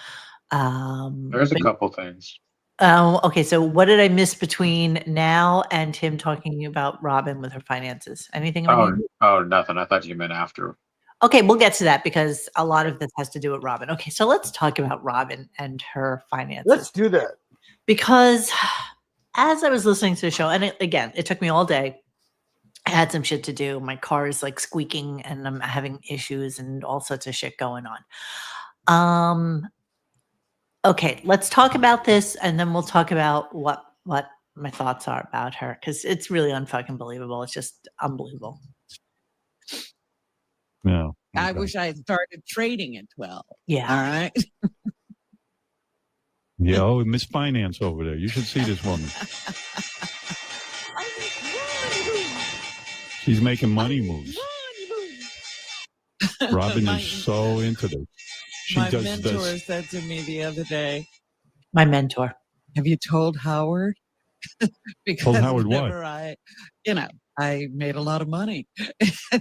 There's a couple things. Okay, so what did I miss between now and him talking about Robin with her finances? Anything? Oh, nothing. I thought you meant after. Okay, we'll get to that because a lot of this has to do with Robin. Okay, so let's talk about Robin and her finances. Let's do that. Because as I was listening to the show, and it took me all day, I had some shit to do. My car is like squeaking and I'm having issues and all sorts of shit going on. Okay, let's talk about this and then we'll talk about what my thoughts are about her because it's really unfucking believable. It's just unbelievable. No. I wish I had started trading at 12. Yeah. All right. Yeah, oh, Miss Finance over there. You should see this woman. She's making money moves. Robin is so into this. My mentor said to me the other day, my mentor, have you told Howard? Because told Howard whenever what? I made a lot of money.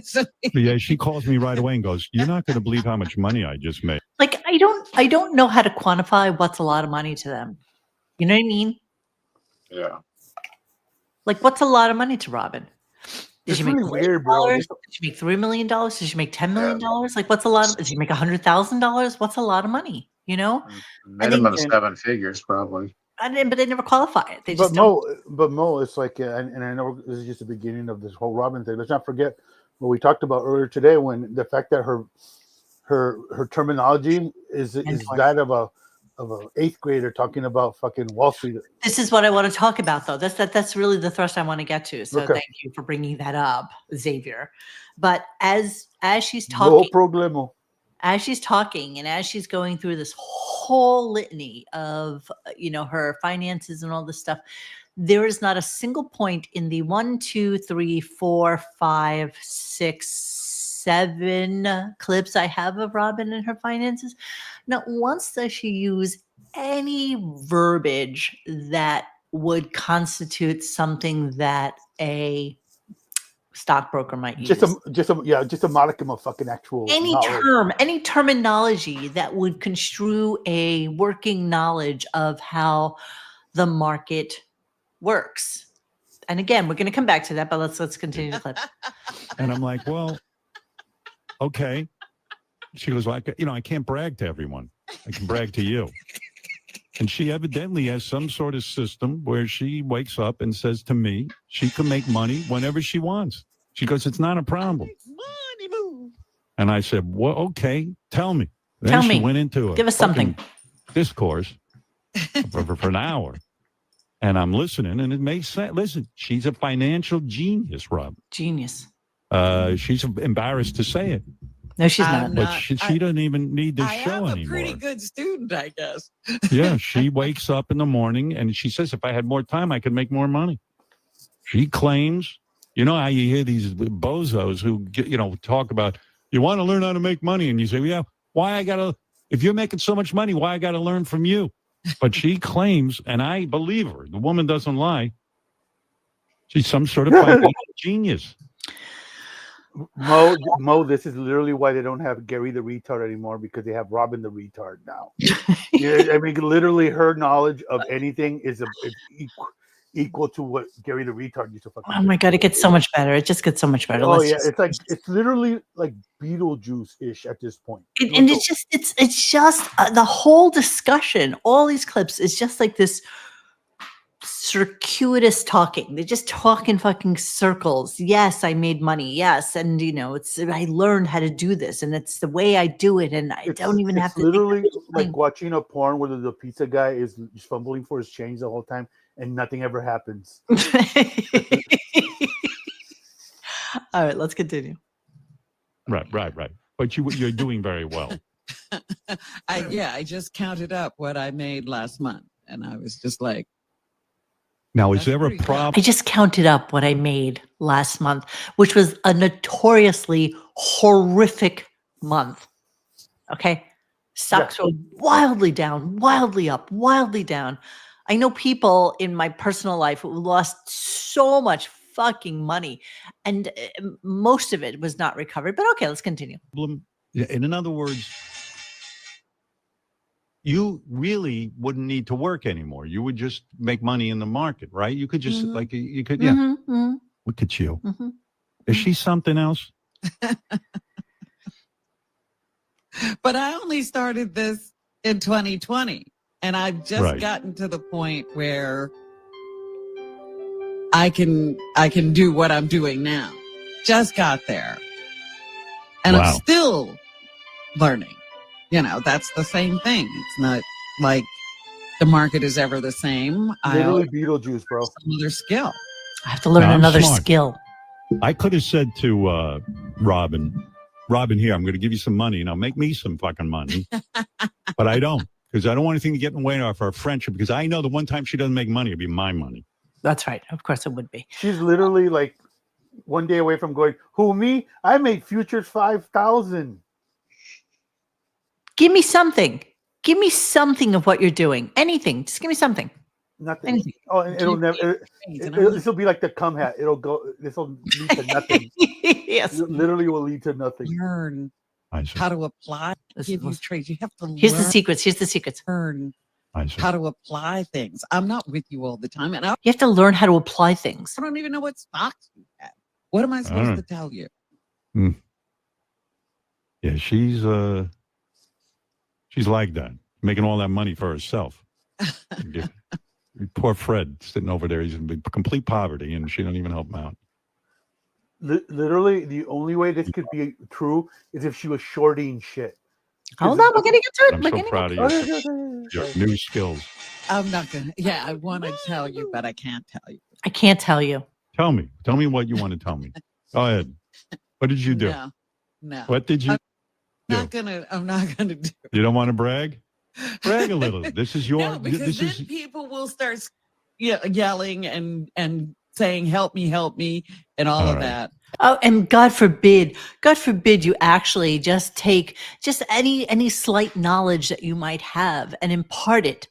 So, yeah, she calls me right away and goes, "You're not going to believe how much money I just made." Like I don't know how to quantify what's a lot of money to them. You know what I mean? Yeah. Like what's a lot of money to Robin? Did It's she make really weird, bro. Did she make $3 million? Did she make $10 million? Like what's a lot? Did she make $100,000? What's a lot of money? You know? Minimum 7 figures, probably. But they never qualify it. They just but Mo, it's like, and I know this is just the beginning of this whole Robin thing. Let's not forget what we talked about earlier today, when the fact that her terminology is that of a 8th grader talking about fucking Wall Street. This is what I want to talk about, though. That's really the thrust I want to get to. So thank you for bringing that up, Xavier. But as she's talking, no problemo. As she's talking and as she's going through this whole litany of her finances and all this stuff, there is not a single point in the 1, 2, 3, 4, 5, 6, 7 clips I have of Robin and her finances. Not once does she use any verbiage that would constitute something that a stockbroker might use. Just a modicum of fucking actual any terminology that would construe a working knowledge of how the market works. And again, we're going to come back to that, but let's continue the clip. And I'm like, well, okay. She goes, well, I can't brag to everyone. I can brag to you. And she evidently has some sort of system where she wakes up and says to me, she can make money whenever she wants. She goes, it's not a problem. And I said, well, okay, tell me. Then she went into Give us something. Discourse for an hour. And I'm listening, and it makes sense. Listen, she's a financial genius, Rob. Genius. She's embarrassed to say it. No, she's not. But she doesn't even need the show anymore. I'm a pretty good student, I guess. Yeah, she wakes up in the morning and she says, if I had more time, I could make more money. She claims, you know how you hear these bozos who, talk about, you want to learn how to make money. And you say, yeah, if you're making so much money, why I got to learn from you? But she claims, and I believe her, the woman doesn't lie, she's some sort of financial genius. Mo, this is literally why they don't have Gary the retard anymore, because they have Robin the retard now. Yeah, I mean, literally, her knowledge of anything is equal to what Gary the retard used to fucking. Oh my god, it gets so much better. It just gets so much better. It's literally like Beetlejuice-ish at this point. It's just the whole discussion. All these clips is just like this circuitous talking. They're just talking fucking circles. Yes, I made money. Yes, and I learned how to do this, and it's the way I do it, and I don't even have to. Literally like watching a porn where the pizza guy is fumbling for his change the whole time, and nothing ever happens. All right, let's continue. Right. But you're doing very well. I just counted up what I made last month, and I was just like, now, is there a problem? I just counted up what I made last month, which was a notoriously horrific month. Okay. Stocks were wildly down, wildly up, wildly down. I know people in my personal life who lost so much fucking money, and most of it was not recovered. But okay, let's continue. In other words, you really wouldn't need to work anymore. You would just make money in the market, right? You could just Look at you. Mm-hmm. Is she something else? But I only started this in 2020, and I've just gotten to the point where I can do what I'm doing now. Just got there. And Wow. I'm still learning. You know, that's the same thing. It's not like the market is ever the same. Literally Beetlejuice, bro. Some other skill. I have to learn No, I'm another smart. skill. I could have said to Robin, here, I'm going to give you some money. Make me some fucking money. But I don't, because I don't want anything to get in the way of our friendship, because I know the one time she doesn't make money, it'll be my money. That's right. Of course it would be. She's literally like one day away from going, who, me? I made futures 5,000. Give me something. Give me something of what you're doing. Anything. Just give me something. Nothing. Anything. Oh, and it'll never. This will be like the cum hat. It'll go. This will lead to nothing. Yes. It literally will lead to nothing. Learn how to apply. Give you trades. You have to Here's the learn. secrets. Here's the secrets. Learn how to apply things. I'm not with you all the time, and I You have to learn how to apply things. don't even know what stocks you have. What am I supposed to tell you? Yeah, she's like that, making all that money for herself. Poor Fred sitting over there. He's in complete poverty, and she don't even help him out. Literally, the only way this could be true is if she was shorting shit. Hold on, we're gonna get to it. I'm We're so gonna proud get of to it. your new skills. I'm not gonna. Yeah, I want to tell you, but I can't tell you. I can't tell you. Tell me what you want to tell me. Go ahead. What did you do? No. What did you do? I'm not gonna do. You don't want to brag? Brag a little. This is your. No, because this then is. people will start yelling and saying help me, and all of right. that. Oh, and God forbid you actually just take just any slight knowledge that you might have and impart it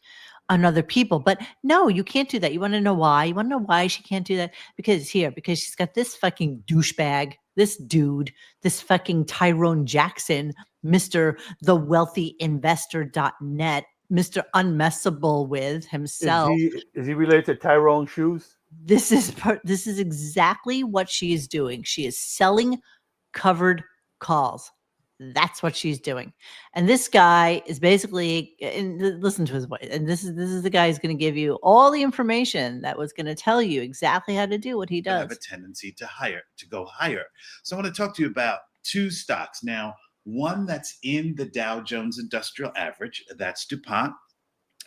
on other people. But no, you can't do that. You want to know why? You want to know why she can't do that? Because she's got this fucking douchebag, this dude, this fucking Tyrone Jackson, Mr. The Wealthy Investor.net, Mr. Unmessable with himself. Is he related to Tyrone Shoes? This is exactly what she is doing. She is selling covered calls. That's what she's doing. And this guy is basically, and listen to his voice. And this is the guy who's going to give you all the information that was going to tell you exactly how to do what he does. Have a tendency to go higher. So I want to talk to you about two stocks. Now, one that's in the Dow Jones Industrial Average, that's DuPont.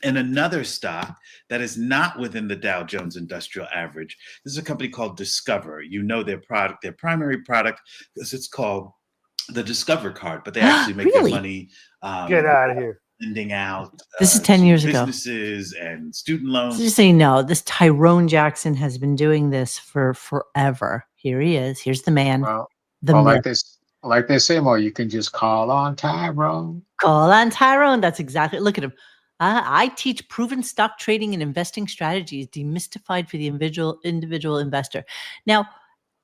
And another stock that is not within the Dow Jones Industrial Average. This is a company called Discover. You know their product, their primary product, because it's called the Discover card, but they actually make Really? their money Get out of here. lending out This is 10 years ago. businesses and student loans. So just so you know, this Tyrone Jackson has been doing this for forever. Here he is. Here's the man. Well, the well, myth. like they say, more you can just call on Tyrone. Call on Tyrone. That's exactly. Look at him. I teach proven stock trading and investing strategies, demystified for the individual investor. Now,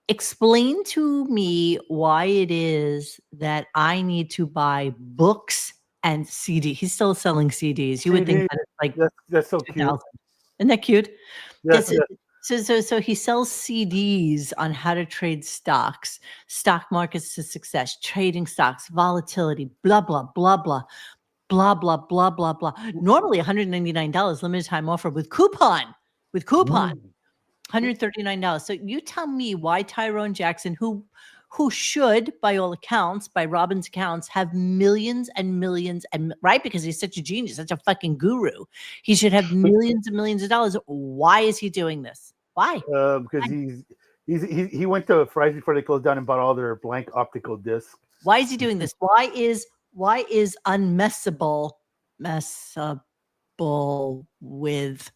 explain to me why it is that I need to buy books and CD. He's still selling CDs. You would think that it's like that's so cute. Isn't that cute? Yes, So he sells CDs on how to trade stocks, stock markets to success, trading stocks, volatility, blah blah blah blah. Blah, blah, blah, blah, blah. Normally $199, limited time offer with coupon, $139. So you tell me why Tyrone Jackson, who should, by all accounts, by Robin's accounts, have millions and millions and right, because he's such a genius, such a fucking guru. He should have millions and millions of dollars. Why is he doing this? Why? Because he went to Fry's before they closed down and bought all their blank optical discs. Why is he doing this? Why is unmessable with?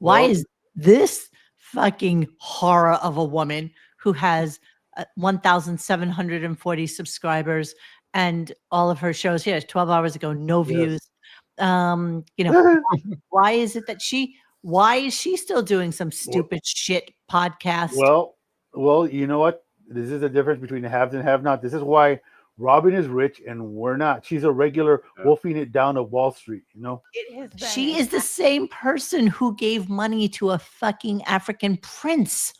Why is this fucking horror of a woman who has 1,740 subscribers and all of her shows here 12 hours ago, no views. Why is it that why is she still doing some stupid shit podcast? Well, you know what? This is the difference between the haves and have-not. This is why Robin is rich and we're not. She's a regular wolfing it down of Wall Street, you know? She is the same person who gave money to a fucking African prince.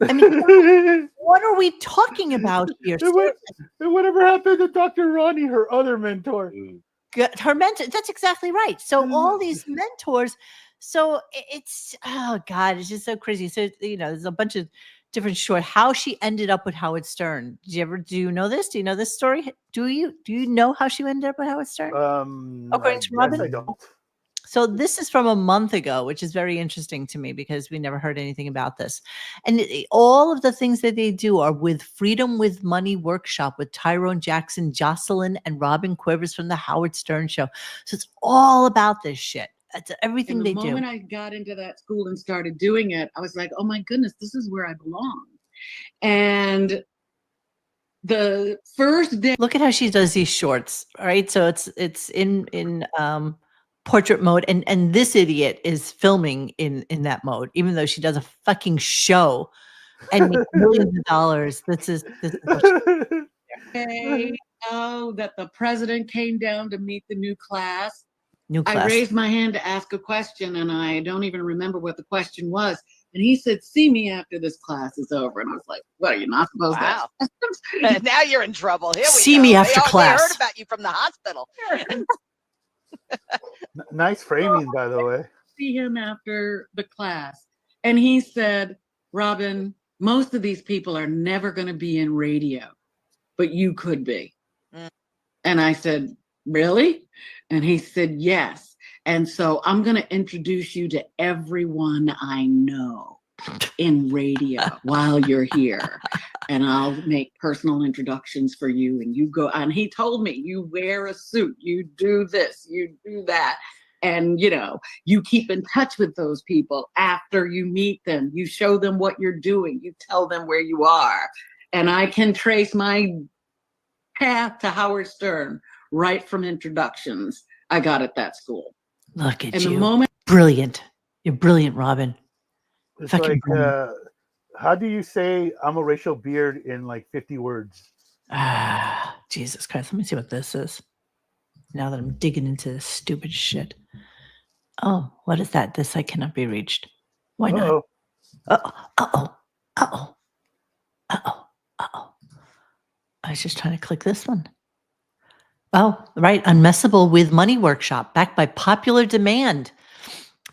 I mean, what are we talking about here? Whatever happened to Dr. Ronnie, her other mentor? Her mentor, that's exactly right. So all these mentors, so it's, oh God, it's just so crazy. So, there's a bunch of different short. How she ended up with Howard Stern. Do you know this? Do you know this story? Do you know how she ended up with Howard Stern? According to Robin? I don't. So this is from a month ago, which is very interesting to me because we never heard anything about this. And all of the things that they do are with Freedom with Money Workshop with Tyrone Jackson, Jocelyn, and Robin Quivers from the Howard Stern Show. So it's all about this shit. It's everything they do. The moment I got into that school and started doing it, I was like, oh my goodness, this is where I belong. And the first day, look at how she does these shorts. All right. So it's in portrait mode, and this idiot is filming in that mode, even though she does a fucking show and makes millions of dollars. This is that the president came down to meet the new class. I raised my hand to ask a question, and I don't even remember what the question was. And he said, "See me after this class is over." And I was like, "What, are you not supposed to?" Now you're in trouble. Here we see go. Me after class. They heard about you from the hospital. Nice framing, by the way. See him after the class. And he said, "Robin, most of these people are never going to be in radio, but you could be." And I said, "Really?" And he said, "Yes. And so I'm going to introduce you to everyone I know in radio while you're here. And I'll make personal introductions for you. And you go." And he told me, "You wear a suit, you do this, you do that. And, you keep in touch with those people after you meet them. You show them what you're doing. You tell them where you are." And I can trace my path to Howard Stern right from introductions I got at that school. Look at and you. The moment brilliant. You're brilliant, Robin. It's Fucking like, how do you say "I'm a racial beard" in like 50 words? Jesus Christ. Let me see what this is. Now that I'm digging into this stupid shit. Oh, what is that? This site cannot be reached. Why not? Uh-oh. I was just trying to click this one. Oh, right. Unmessable with Money Workshop, backed by popular demand.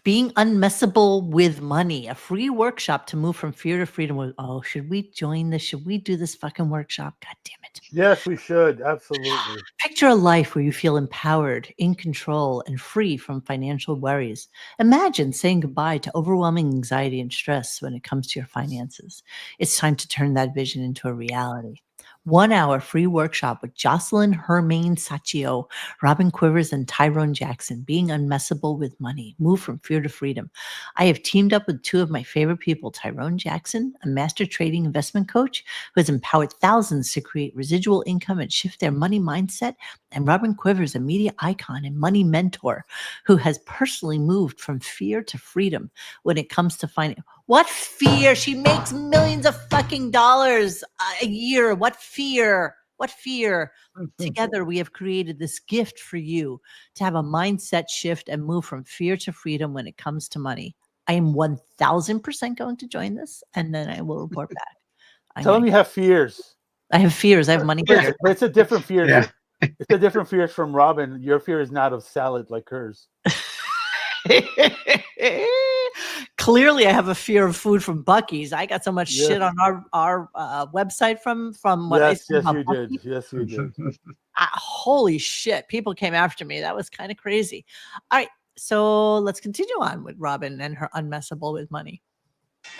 Being unmessable with money, a free workshop to move from fear to freedom. Oh, should we join this? Should we do this fucking workshop? God damn it. Yes, we should. Absolutely. Picture a life where you feel empowered, in control, and free from financial worries. Imagine saying goodbye to overwhelming anxiety and stress when it comes to your finances. It's time to turn that vision into a reality. 1 hour free workshop with Jocelyn Hermaine Sacchio, Robin Quivers, and Tyrone Jackson, being unmessable with money, move from fear to freedom. I have teamed up with two of my favorite people, Tyrone Jackson, a master trading investment coach who has empowered thousands to create residual income and shift their money mindset, and Robin Quivers, a media icon and money mentor who has personally moved from fear to freedom when it comes to finding. What fear? She makes millions of fucking dollars a year. What fear? What fear? Together, we have created this gift for you to have a mindset shift and move from fear to freedom when it comes to money. I am 1000% going to join this, and then I will report back. Tell them you have fears. I have fears. I have money fears. But it's a different fear. Yeah. It's a different fear from Robin. Your fear is not of salad like hers. Clearly, I have a fear of food from Buc-ee's. I got so much shit on our website from what I said about Buc-ee's. Yes, you did. Holy shit! People came after me. That was kind of crazy. All right, so let's continue on with Robin and her unmessable with money.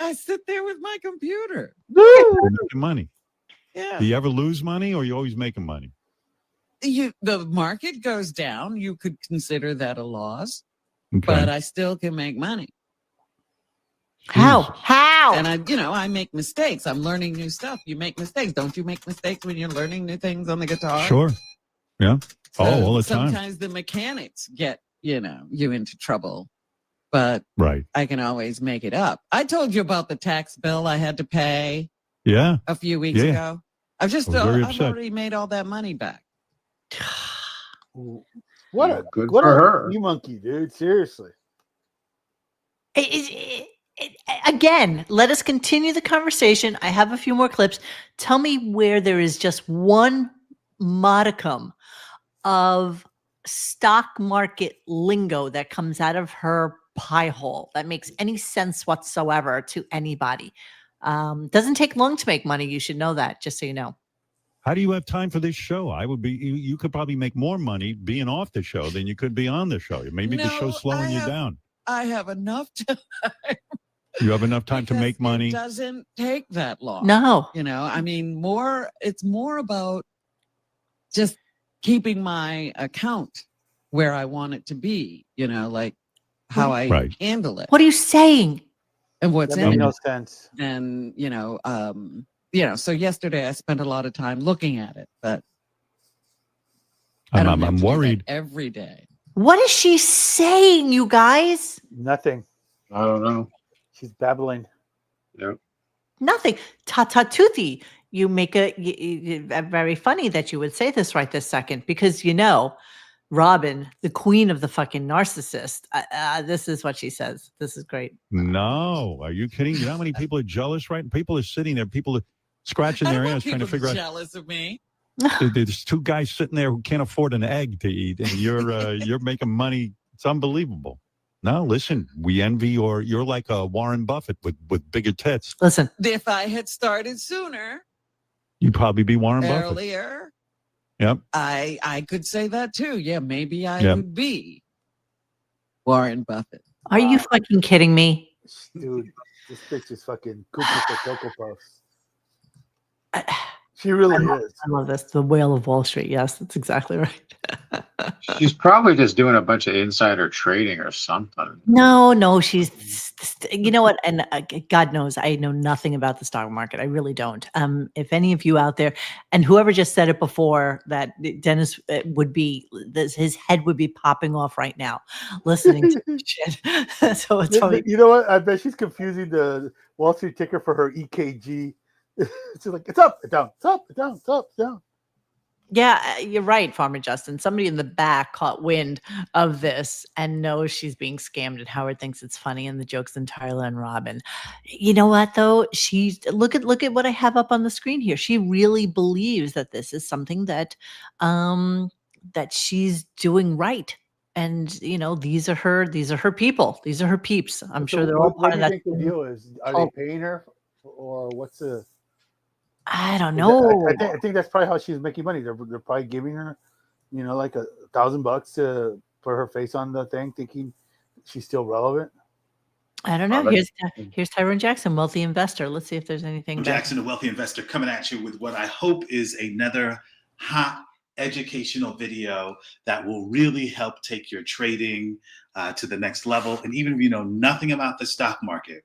I sit there with my computer. Making money. Yeah. Do you ever lose money, or you always making money? The market goes down. You could consider that a loss, okay. But I still can make money. How? And I make mistakes. I'm learning new stuff. You make mistakes. Don't you make mistakes when you're learning new things on the guitar? Sure. Yeah. So all the time. Sometimes the mechanics get, you into trouble, but right. I can always make it up. I told you about the tax bill I had to pay. Yeah. A few weeks ago. I've already made all that money back. What a her. You monkey, dude. Seriously. Again, let us continue the conversation. I have a few more clips. Tell me where there is just one modicum of stock market lingo that comes out of her pie hole that makes any sense whatsoever to anybody. Doesn't take long to make money. You should know that, just so you know. How do you have time for this show? I would be. You could probably make more money being off the show than you could be on the show. Maybe the show's slowing you down. I have enough time. You have enough time to make money. It doesn't take that long. No. I mean, it's more about just keeping my account where I want it to be, like how I handle it. What are you saying? And what's That in made it. no sense. And, so yesterday I spent a lot of time looking at it, but I'm worried. Every day. What is she saying, you guys? Nothing. I don't know. She's babbling. Yep. Nothing. Tutti. You make very funny that you would say this right this second, because Robin, the queen of the fucking narcissist. This is what she says. This is great. No, are you kidding? You know how many people are jealous, right? People are sitting there. People are scratching their ass trying to figure out. Jealous of me. There's two guys sitting there who can't afford an egg to eat, and you're making money. It's unbelievable. No, listen, we envy you're like a Warren Buffett with bigger tits. Listen, if I had started sooner, you'd probably be Warren Buffett. Earlier. Yep. I could say that too. Yeah, maybe I would be Warren Buffett. Are you fucking kidding me? Dude, this bitch is fucking cooking for Cocoa Puffs. She really is. I love this. The Whale of Wall Street. Yes, that's exactly right. She's probably just doing a bunch of insider trading or something. No, she's, you know what? And God knows, I know nothing about the stock market. I really don't. If any of you out there, and whoever just said it before, that Dennis would be, his head would be popping off right now, listening to this shit. So it's only, you know what? I bet she's confusing the Wall Street ticker for her EKG. She's like, it's up, it's down, it's up, it's down, it's up, it's down. Yeah, you're right, Farmer Justin. Somebody in the back caught wind of this and knows she's being scammed, and Howard thinks it's funny, and the joke's entirely on Robin. You know what, though? She's look at what I have up on the screen here. She really believes that this is something that that she's doing right. And these are her people. These are her peeps. I'm sure they're all part of that. What do you think the deal is? Are they paying her, or what's the? I don't know. I think that's probably how she's making money. They're probably giving her, like $1,000 to put her face on the thing, thinking she's still relevant. I don't know. Here's Tyrone Jackson, wealthy investor. Let's see if there's anything. Jackson, a wealthy investor, coming at you with what I hope is another hot educational video that will really help take your trading to the next level. And even if you know nothing about the stock market,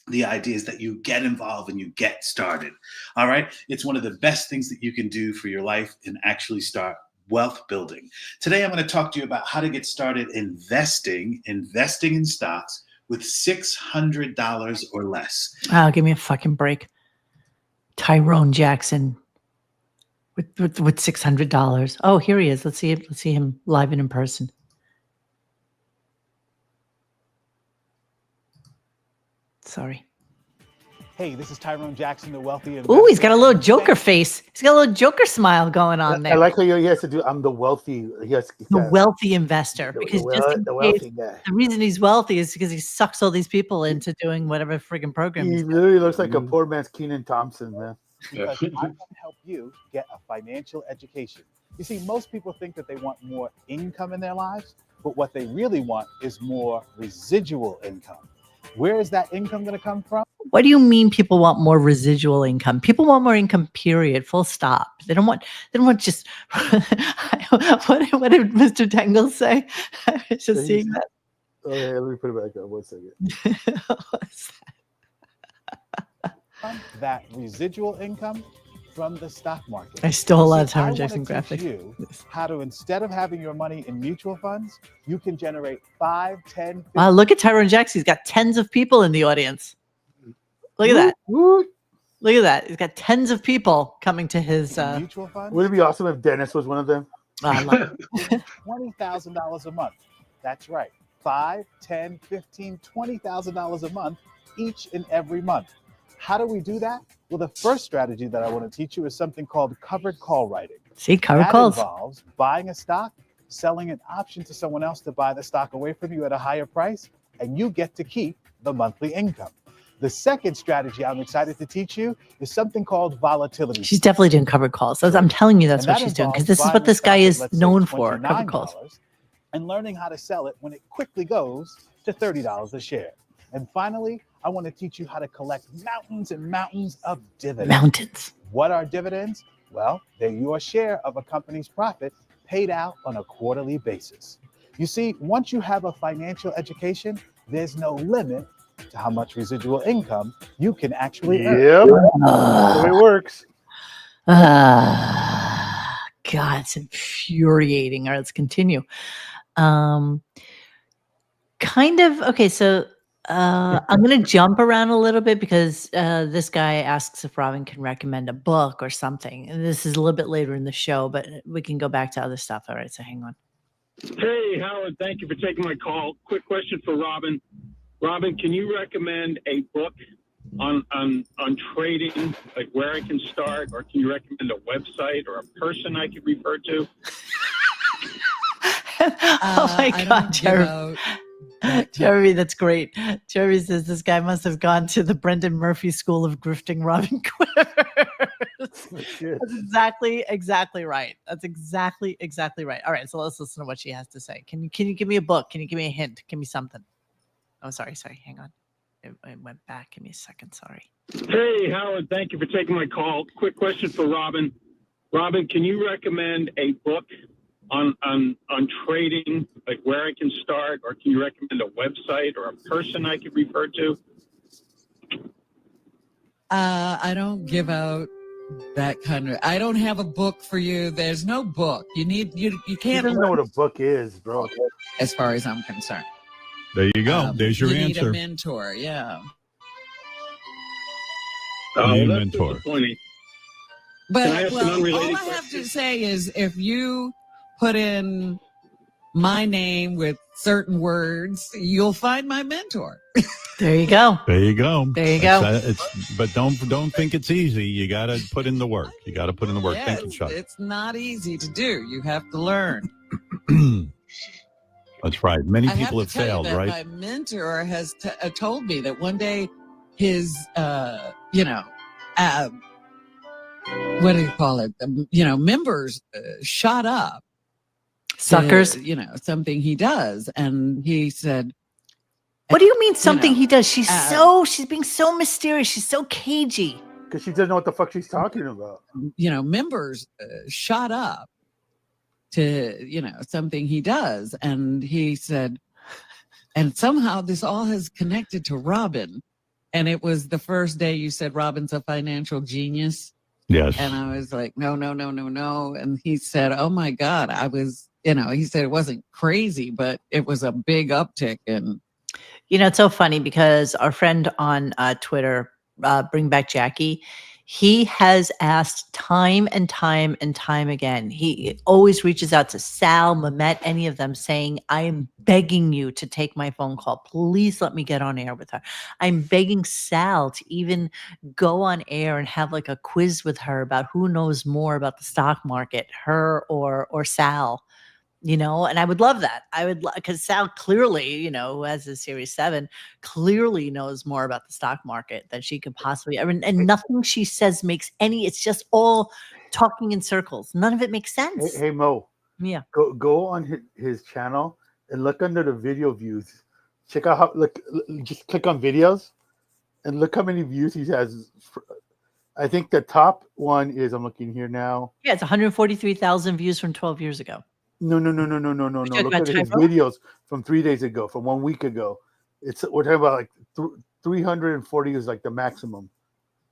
the idea is that you get involved and you get started. All right. It's one of the best things that you can do for your life and actually start wealth building. Today, I'm going to talk to you about how to get started investing in stocks with $600 or less. Oh, give me a fucking break. Tyrone Jackson with $600. Oh, here he is. Let's see him live and in person. Sorry. Hey, this is Tyrone Jackson, the wealthy. Ooh, he's got a little Joker face. He's got a little Joker smile going on there. I like how he has to do. I'm the wealthy. The wealthy investor, because the wealthy guy. The reason he's wealthy is because he sucks all these people into doing whatever friggin' program. He literally looks like a poor man's Kenan Thompson, man. Because I want to help you get a financial education. You see, most people think that they want more income in their lives, but what they really want is more residual income. Where is that income going to come from? What do you mean people want more residual income? People want more income, period, full stop. They don't want just, what did Mr. Tangle say? I was just seeing that. Okay, let me put it back up 1 second. That residual income from the stock market. I stole a lot of Tyrone Jackson graphics. You how to, instead of having your money in mutual funds, you can generate 5, 10, 15. Wow, look at Tyrone Jackson. He's got tens of people in the audience. Look at that. Look at that. He's got tens of people coming to his mutual funds. Would it be awesome if Dennis was one of them? $20,000 a month. That's right. 5, 10, 15, $20,000 a month, each and every month. How do we do that? Well, the first strategy that I want to teach you is something called covered call writing. See, covered calls. That involves buying a stock, selling an option to someone else to buy the stock away from you at a higher price, and you get to keep the monthly income. The second strategy I'm excited to teach you is something called volatility. She's definitely doing covered calls. I'm telling you, that's And what that she's doing, because involves this is buying what a this guy stock at, is let's say, known for, covered calls. $29, and learning how to sell it when it quickly goes to $30 a share. And finally, I want to teach you how to collect mountains and mountains of dividends. Mountains. What are dividends? Well, they're your share of a company's profit paid out on a quarterly basis. You see, once you have a financial education, there's no limit to how much residual income you can actually earn. Yep. That's the way it works. God, it's infuriating. All right, let's continue. Kind of, okay, so I'm going to jump around a little bit because this guy asks if Robin can recommend a book or something. And this is a little bit later in the show, but we can go back to other stuff. All right, so hang on. Hey, Howard, thank you for taking my call. Quick question for Robin. Robin, can you recommend a book on trading, like where I can start, or can you recommend a website or a person I could refer to? Oh my God, Jeremy. Jeremy, that's great. Jeremy says this guy must have gone to the Brendan Murphy School of Grifting Robin Quivers. That's exactly right. That's exactly right. All right, so let's listen to what she has to say. Can you give me a book? Can you give me a hint? Give me something. Oh, sorry. Hang on. It went back. Give me a second. Sorry. Hey, Howard, thank you for taking my call. Quick question for Robin. Robin, can you recommend a book on trading, like where I can start, or can you recommend a website or a person I could refer to? I don't give out that kind of. I don't have a book for you. There's no book. You can't. He doesn't know what a book is, bro. As far as I'm concerned. There you go. There's your you answer. Need a mentor, yeah. Oh, Need a that's mentor. disappointing. But Can I ask an all unrelated I have to say is, if you put in my name with certain words, you'll find my mentor. There you go. There you go. But don't think it's easy. You got to put in the work. Yes, Thank you, Chuck. it's not easy to do. You have to learn. That's right. Many I people have to tell you failed, that right? My mentor has told me that one day his, what do you call it? Members shot up. Suckers. Something he does. And he said, what do you mean something he does? She's being so mysterious. She's so cagey. Because she doesn't know what the fuck she's talking about. Members shot up to, something he does. And he said, and somehow this all has connected to Robin. And it was the first day you said Robin's a financial genius. Yes. And I was like, no. And he said, oh my God, I was, he said it wasn't crazy, but it was a big uptick. And, it's so funny because our friend on Twitter, Bring Back Jackie, he has asked time and time again. He always reaches out to Sal, Mamet, any of them, saying, I am begging you to take my phone call. Please let me get on air with her. I'm begging Sal to even go on air and have like a quiz with her about who knows more about the stock market, her or Sal. And I would love that. Because Sal clearly, who has a Series 7, clearly knows more about the stock market than she could possibly. And nothing she says makes it's just all talking in circles. None of it makes sense. Hey Mo. Yeah. Go on his channel and look under the video views. Check out just click on videos and look how many views he has. I think the top one is, I'm looking here now. Yeah, it's 143,000 views from 12 years ago. No. Look at his videos from 3 days ago, from 1 week ago. We're talking about like 340 is like the maximum.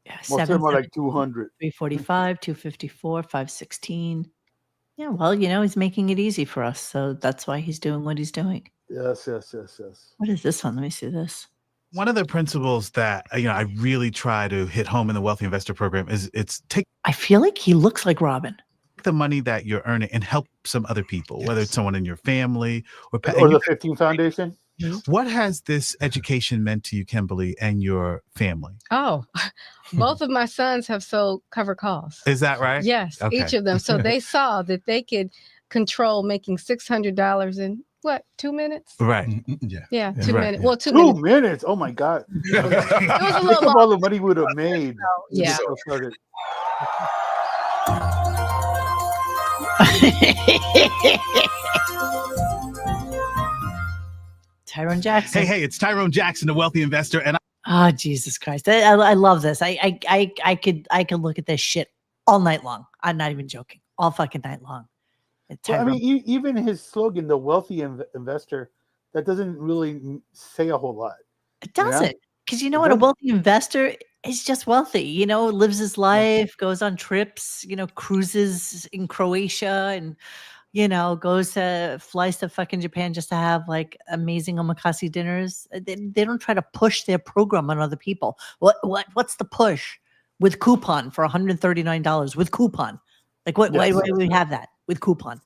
Yeah, we're talking about like 200. 345, 254, 516. Yeah, well, he's making it easy for us, so that's why he's doing what he's doing. Yes. What is this one? Let me see this. One of the principles that I really try to hit home in the Wealthy Investor Program is I feel like he looks like Robin. The money that you're earning and help some other people, whether it's someone in your family or the 15 Foundation. What has this education meant to you, Kimberly, and your family? Oh, both of my sons have sold cover calls. Is that right? Yes, Okay. each of them. So they saw that they could control making $600 what, 2 minutes? Right. Yeah. Yeah, Yeah, 2 right, minutes. yeah. Well, 2 2 minutes. minutes. Oh my God. It was a Think little of all the money we would have made. When Yeah. the show started. Tyrone Jackson. Hey, it's Tyrone Jackson, the wealthy investor, and Oh, Jesus Christ. I love this. I could look at this shit all night long. I'm not even joking. All fucking night long. Well, I mean, even his slogan, the wealthy investor, that doesn't really say a whole lot. It doesn't. Because you know It what? A doesn't. wealthy investor is just wealthy, you know, lives his life, goes on trips, you know, cruises in Croatia and, you know, flies to fucking Japan just to have like amazing omakase dinners. They don't try to push their program on other people. What's the push with coupon for $139 with coupon? Like why do we have that with coupon?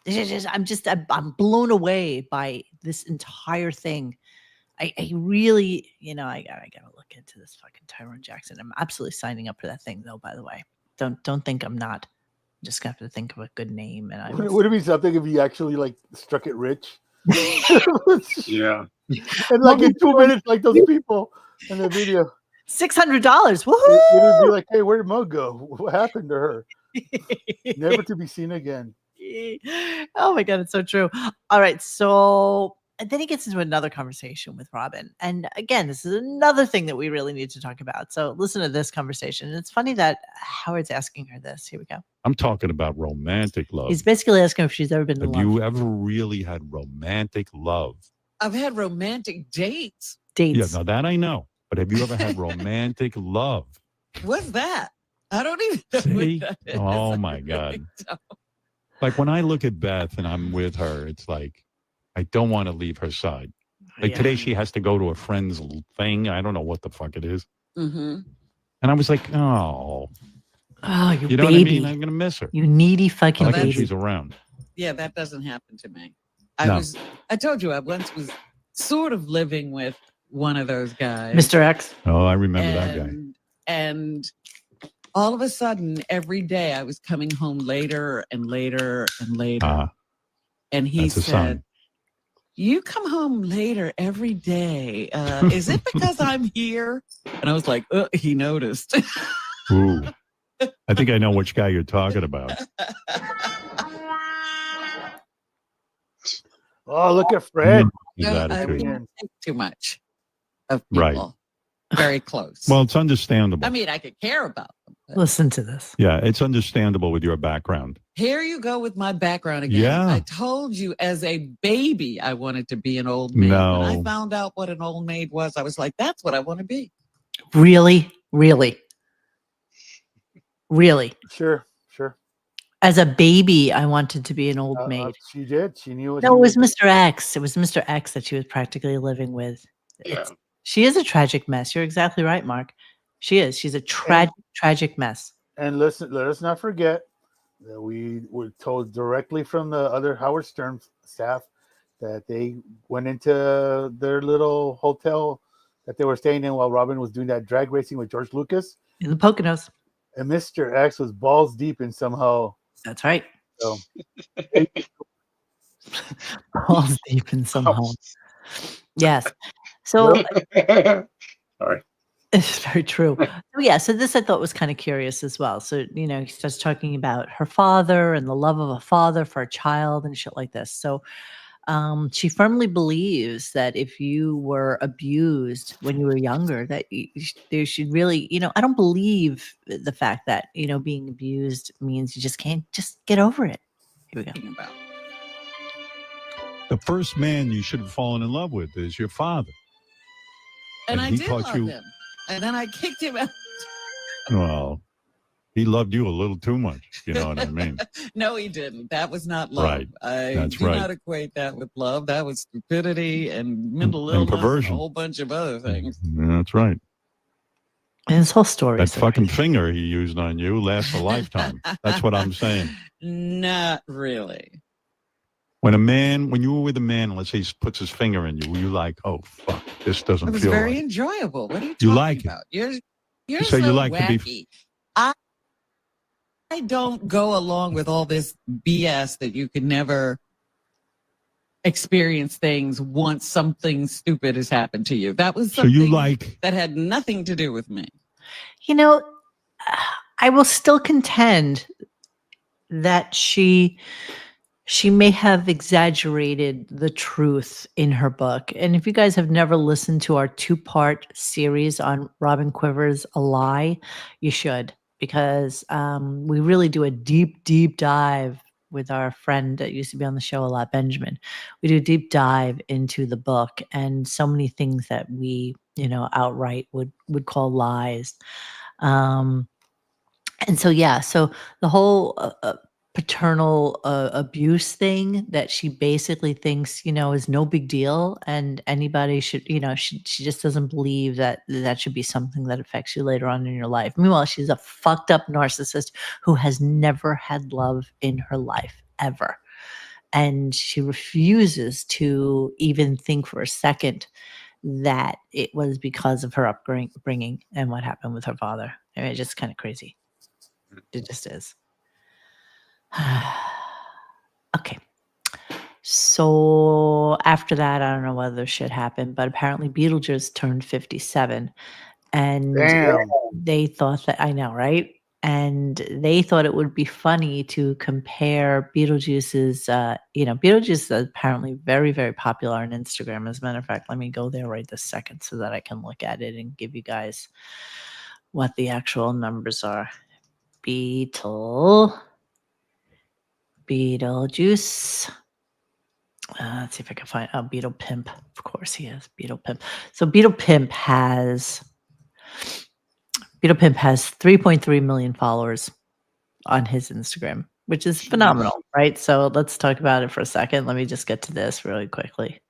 I'm blown away by this entire thing. I really, you know, I gotta look into this fucking Tyrone Jackson. I'm absolutely signing up for that thing though, by the way. Don't think I'm not. I'm just gonna have to think of a good name. And Would it be something if you actually like struck it rich? Yeah. And like in 2 minutes, like those people in the video. $600. It would Woohoo! be like, hey, where'd Mo go? What happened to her? Never to be seen again. Oh my God, it's so true. All right, so and then he gets into another conversation with Robin. And again, this is another thing that we really need to talk about. So listen to this conversation. It's funny that Howard's asking her this. Here we go. I'm talking about romantic love. He's basically asking if she's ever been in Have love. you ever really had romantic love? I've had romantic dates. Yeah, now that I know. But have you ever had romantic love? What's that? I don't even know See? what that is. Oh my God. Like when I look at Beth and I'm with her, it's like, I don't want to leave her side. Like today she has to go to a friend's thing. I don't know what the fuck it is. Mm-hmm. And I was like, oh. Oh, you know baby. what I mean? I'm going to miss her. You needy fucking I like baby. when she's around. Yeah, that doesn't happen to me. No. I told you I once was sort of living with one of those guys. Mr. X. Oh, I remember that guy. And all of a sudden, every day I was coming home later and later and later. And he that's a said, sign. you come home later every day. Is it because I'm here? And I was like, he noticed. Ooh. I think I know which guy you're talking about. Oh, look at Fred. His I attitude. wouldn't think too much of people Right. very close. Well, it's understandable. I mean, I could care about them. Listen to this. Yeah, it's understandable with your background. Here you go with my background again. Yeah. I told you as a baby I wanted to be an old maid. No. When I found out what an old maid was, I was like, that's what I want to be. Really? Really? Really? Sure. As a baby, I wanted to be an old maid. She did. She knew what No, it she was Mr. X. It was Mr. X that she was practically living with. She is a tragic mess. You're exactly right, Mark. She is. She's a tragic mess. And listen, let us not forget that we were told directly from the other Howard Stern staff that they went into their little hotel that they were staying in while Robin was doing that drag racing with George Lucas. In the Poconos. And Mr. X was balls deep in somehow. That's right. So Balls deep in somehow. Yes. So Sorry. it's very true. So, yeah. So this I thought was kind of curious as well. So, you know, he starts talking about her father and the love of a father for a child and shit like this. So she firmly believes that if you were abused when you were younger, that there should really, you know, I don't believe the fact that, you know, being abused means you just can't just get over it. Here we go. The first man you should have fallen in love with is your father. And I he did taught love you. him. And then I kicked him out. Well, he loved you a little too much. You know what I mean? No, he didn't. That was not love. Right. I That's do right. not equate that with love. That was stupidity and mental And illness perversion. and a whole bunch of other things. That's right. And this whole story. That fucking finger he used on you lasts a lifetime. That's what I'm saying. Not really. When you were with a man, let's say he puts his finger in you, were you like, oh, fuck, this doesn't It was feel very right? enjoyable. What are you talking You like it. about? You're say so you like to wacky. be- I don't go along with all this BS that you can never experience things once something stupid has happened to you. That was So something you like that had nothing to do with me. You know, I will still contend that she may have exaggerated the truth in her book. And if you guys have never listened to our 2-part series on Robin Quivers, A Lie, you should, because we really do a deep, deep dive with our friend that used to be on the show a lot, Benjamin. We do a deep dive into the book and so many things that we, outright would call lies. And so, yeah, so the whole paternal abuse thing that she basically thinks, is no big deal. And anybody should, she just doesn't believe that that should be something that affects you later on in your life. Meanwhile, she's a fucked up narcissist who has never had love in her life, ever. And she refuses to even think for a second that it was because of her upbringing and what happened with her father. I mean, it's just kind of crazy. It just is. Okay. So after that, I don't know whether shit happened, but apparently Beetlejuice turned 57. And Damn. they thought that, I know, right? And they thought it would be funny to compare Beetlejuice's, Beetlejuice is apparently very, very popular on Instagram. As a matter of fact, let me go there right this second so that I can look at it and give you guys what the actual numbers are. Beetlejuice. Let's see if I can find Beetle Pimp. Of course he is Beetle Pimp. So Beetle Pimp has 3.3 million followers on his Instagram, which is phenomenal, right? So let's talk about it for a second. Let me just get to this really quickly.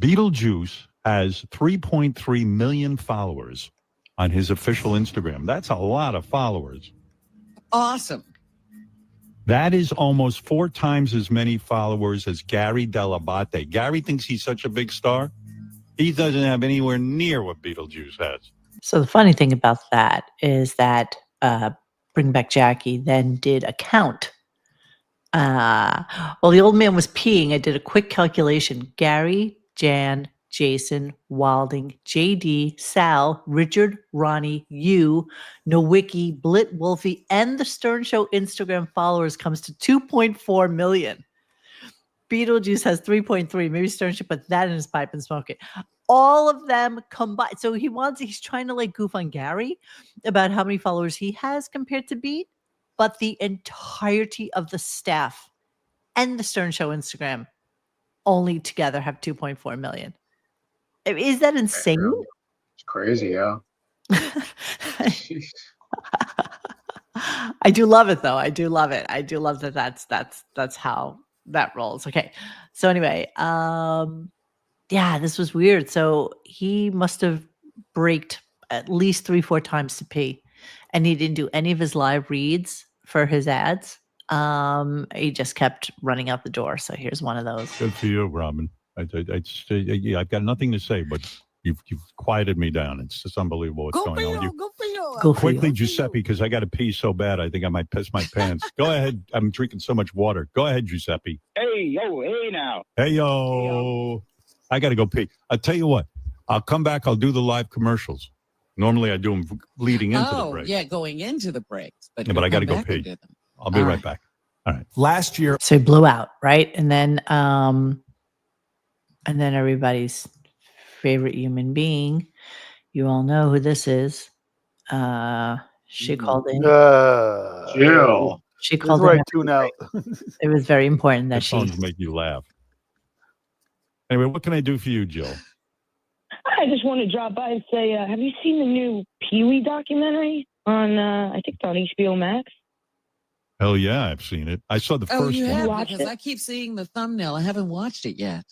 Beetlejuice has 3.3 million followers on his official Instagram. That's a lot of followers. Awesome. That is almost 4 times as many followers as Gary Dell'Abate. Gary thinks he's such a big star. He doesn't have anywhere near what Beetlejuice has. So the funny thing about that is that Bring Back Jackie then did a count. While the old man was peeing, I did a quick calculation. Gary, Jan, Jason, Wilding, JD, Sal, Richard, Ronnie, you, Nowicki, Blit, Wolfie, and the Stern Show Instagram followers comes to 2.4 million. Beetlejuice has 3.3. Maybe Stern should put that in his pipe and smoke it. All of them combined. So he's trying to like goof on Gary about how many followers he has compared to Beat, but the entirety of the staff and the Stern Show Instagram only together have 2.4 million. Is that insane? It's crazy, yeah. I do love it though. I do love it. I do love that that's how that rolls. Okay. So anyway, yeah, this was weird. So he must have braked at least 3-4 times to pee, and he didn't do any of his live reads for his ads. He just kept running out the door. So here's one of those. Good for you, Robin. I've got nothing to say, but you've quieted me down. It's just unbelievable what's going on with you. Go for you. Go for Quickly, you. Giuseppe, because I got to pee so bad, I think I might piss my pants. Go ahead. I'm drinking so much water. Go ahead, Giuseppe. Hey now. Hey, yo. I got to go pee. I'll tell you what. I'll come back. I'll do the live commercials. Normally, I do them leading into the break. Yeah, going into the breaks. But I got to go pee. I'll be right back. All right. Last year. So he blew out, right? And then everybody's favorite human being, you all know who this is. She called in. Jill. She called in. Where I tune out. It was very important that she. Phones make you laugh. Anyway, what can I do for you, Jill? I just want to drop by and say, have you seen the new Pee-wee documentary on, I think it's on HBO Max? Hell yeah, I've seen it. I saw the first you one. have, because I keep seeing the thumbnail. I haven't watched it yet.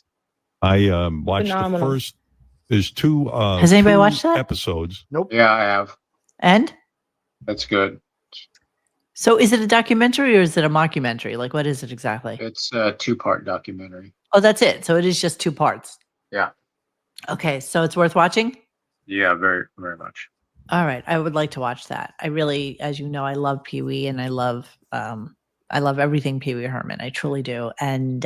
I watched Phenomenal. the first. There's 2. Has anybody watched that? Episodes? Nope. Yeah, I have. And That's good. so, is it a documentary or is it a mockumentary? Like, what is it exactly? It's a 2-part documentary. Oh, that's it. So it is just 2 parts. Yeah. Okay, so it's worth watching. Yeah, very, very much. All right, I would like to watch that. I really, as you know, I love Pee-wee and I love everything Pee-wee Herman. I truly do. And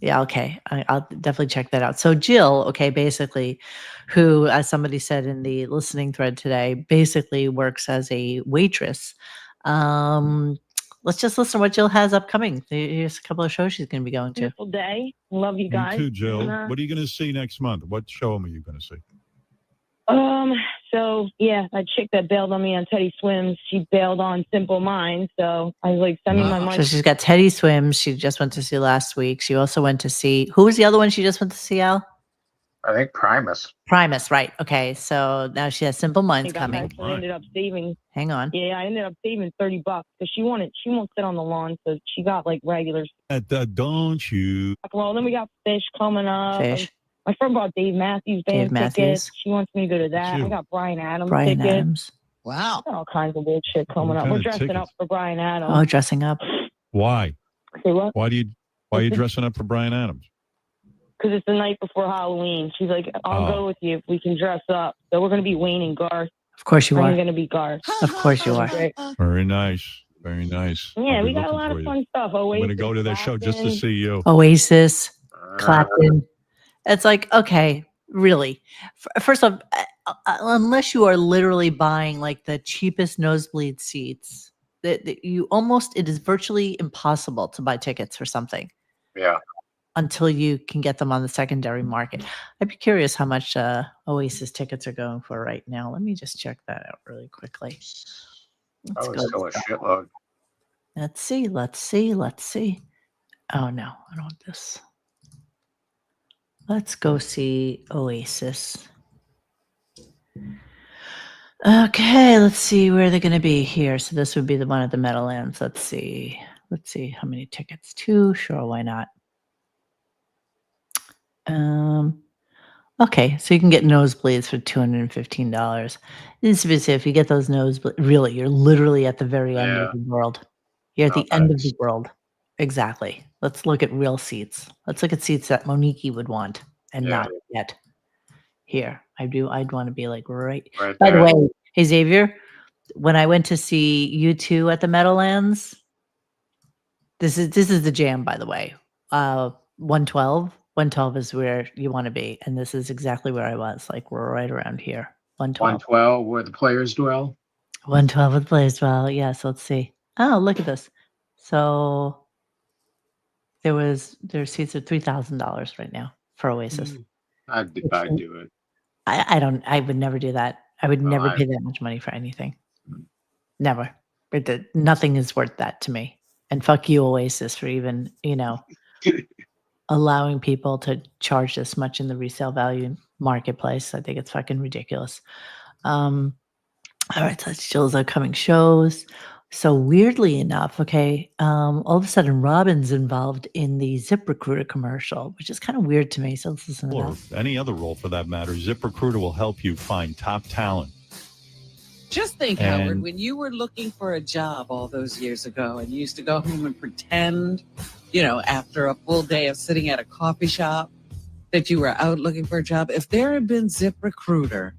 Yeah, okay. I'll definitely check that out. So Jill, okay, basically, who, as somebody said in the listening thread today, basically works as a waitress. Let's just listen to what Jill has upcoming. Here's a couple of shows she's going to be going to. Beautiful day. Love you Me guys. too, Jill. And, What are you going to see next month? What show are you going to see? So yeah, that chick that bailed on me on Teddy Swims, she bailed on Simple Minds. So I was like, send me my money. So she's got Teddy Swims. She just went to see last week. She also went to see, who was the other one she just went to see, Al? I think Primus. Primus, right. Okay, so now she has Simple Minds I coming. ended up saving. Hang on. Yeah, I ended up saving $30 because she won't sit on the lawn, so she got like regular. Don't you? Well, then we got Fish coming up. Fish. My friend bought Dave Matthews Band Dave tickets. Matthews. She wants me to go to that. you. I got Brian Adams Brian tickets. Adams. Wow. All kinds of weird shit coming up. kind We're of dressing up tickets? for Brian Adams. Oh, dressing up. Why? Say what? Why are you dressing up for Brian Adams? Because it's the night before Halloween. She's like, I'll Oh. go with you if we can dress up. So we're going to be Wayne and Garth. Of course you I'm are. going to be Garth. Of course you are. Great. Very nice. Very nice. Yeah, I'll be we got a looking lot for of you. fun stuff. I'm Oasis, going to go to that show just to Clapton. see you. Oasis, Clapton. It's like, okay, really. First off, unless you are literally buying like the cheapest nosebleed seats, that you almost, it is virtually impossible to buy tickets for something Yeah. until you can get them on the secondary market. I'd be curious how much Oasis tickets are going for right now. Let me just check that out really quickly. Let's Oh, go. it's still a shitload. Let's see. Let's see. Let's see. Oh no, I don't want this. Let's go see Oasis. Okay, let's see where they're going to be here. So this would be the one at the Meadowlands. Let's see. Let's see how many tickets. 2. Sure, why not? Okay, so you can get nosebleeds for $215. This is if you get those nosebleeds. Really, you're literally at the very end of the world. You're at the end of the world. Exactly. Let's look at real seats. Let's look at seats that Monique would want and not yet. Here, I'd want to be like right. By the way, hey Xavier, when I went to see U2 at the Meadowlands, this is the jam. By the way, 112. 112 is where you want to be, and this is exactly where I was. Like we're right around here. 112. 112, where the players dwell. 112 with players. Well, yes. Let's see. Oh, look at this. So there's seats at $3,000 right now for Oasis. I'd do it. I would never do that. I would never I- pay that much money for anything. Never. Nothing is worth that to me. And fuck you, Oasis, for even, allowing people to charge this much in the resale value marketplace. I think it's fucking ridiculous. All right, so that's Jill's upcoming shows. So weirdly enough, okay, all of a sudden Robin's involved in the ZipRecruiter commercial, which is kind of weird to me. So let's listen to Or that. any other role for that matter. ZipRecruiter will help you find top talent. Just think, And- Howard, when you were looking for a job all those years ago and you used to go home and pretend, after a full day of sitting at a coffee shop that you were out looking for a job, if there had been ZipRecruiter,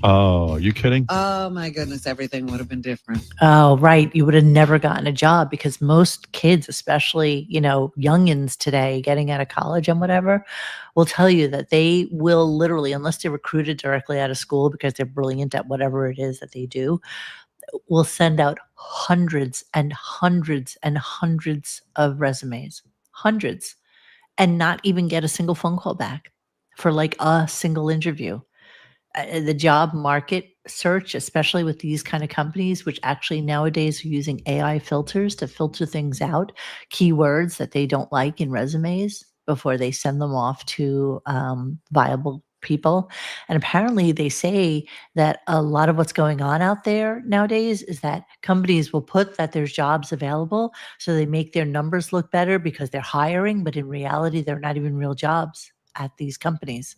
Oh, you kidding? oh my goodness, everything would have been different. Oh, right. You would have never gotten a job because most kids, especially, youngins today getting out of college and whatever, will tell you that they will literally, unless they're recruited directly out of school because they're brilliant at whatever it is that they do, will send out hundreds and hundreds and hundreds of resumes, hundreds, and not even get a single phone call back for like a single interview. The job market search, especially with these kind of companies, which actually nowadays are using AI filters to filter things out, keywords that they don't like in resumes before they send them off to viable people. And apparently they say that a lot of what's going on out there nowadays is that companies will put that there's jobs available, so they make their numbers look better because they're hiring, but in reality, they're not even real jobs at these companies.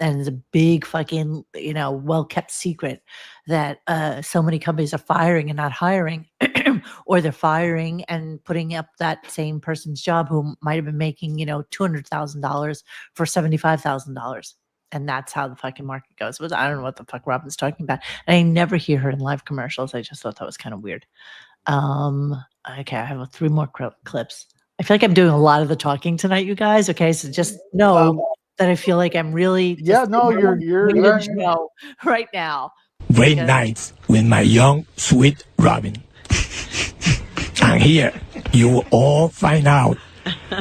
And it's a big fucking, well-kept secret that so many companies are firing and not hiring, or they're firing and putting up that same person's job who might have been making, $200,000 for $75,000. And that's how the fucking market goes. But I don't know what the fuck Robin's talking about. And I never hear her in live commercials. I just thought that was kind of weird. Okay, I have 3 more clips. I feel like I'm doing a lot of the talking tonight, you guys. Okay, so just know that I feel like I'm really you're the show right now. Great nights with my young, sweet Robin. And here, you will all find out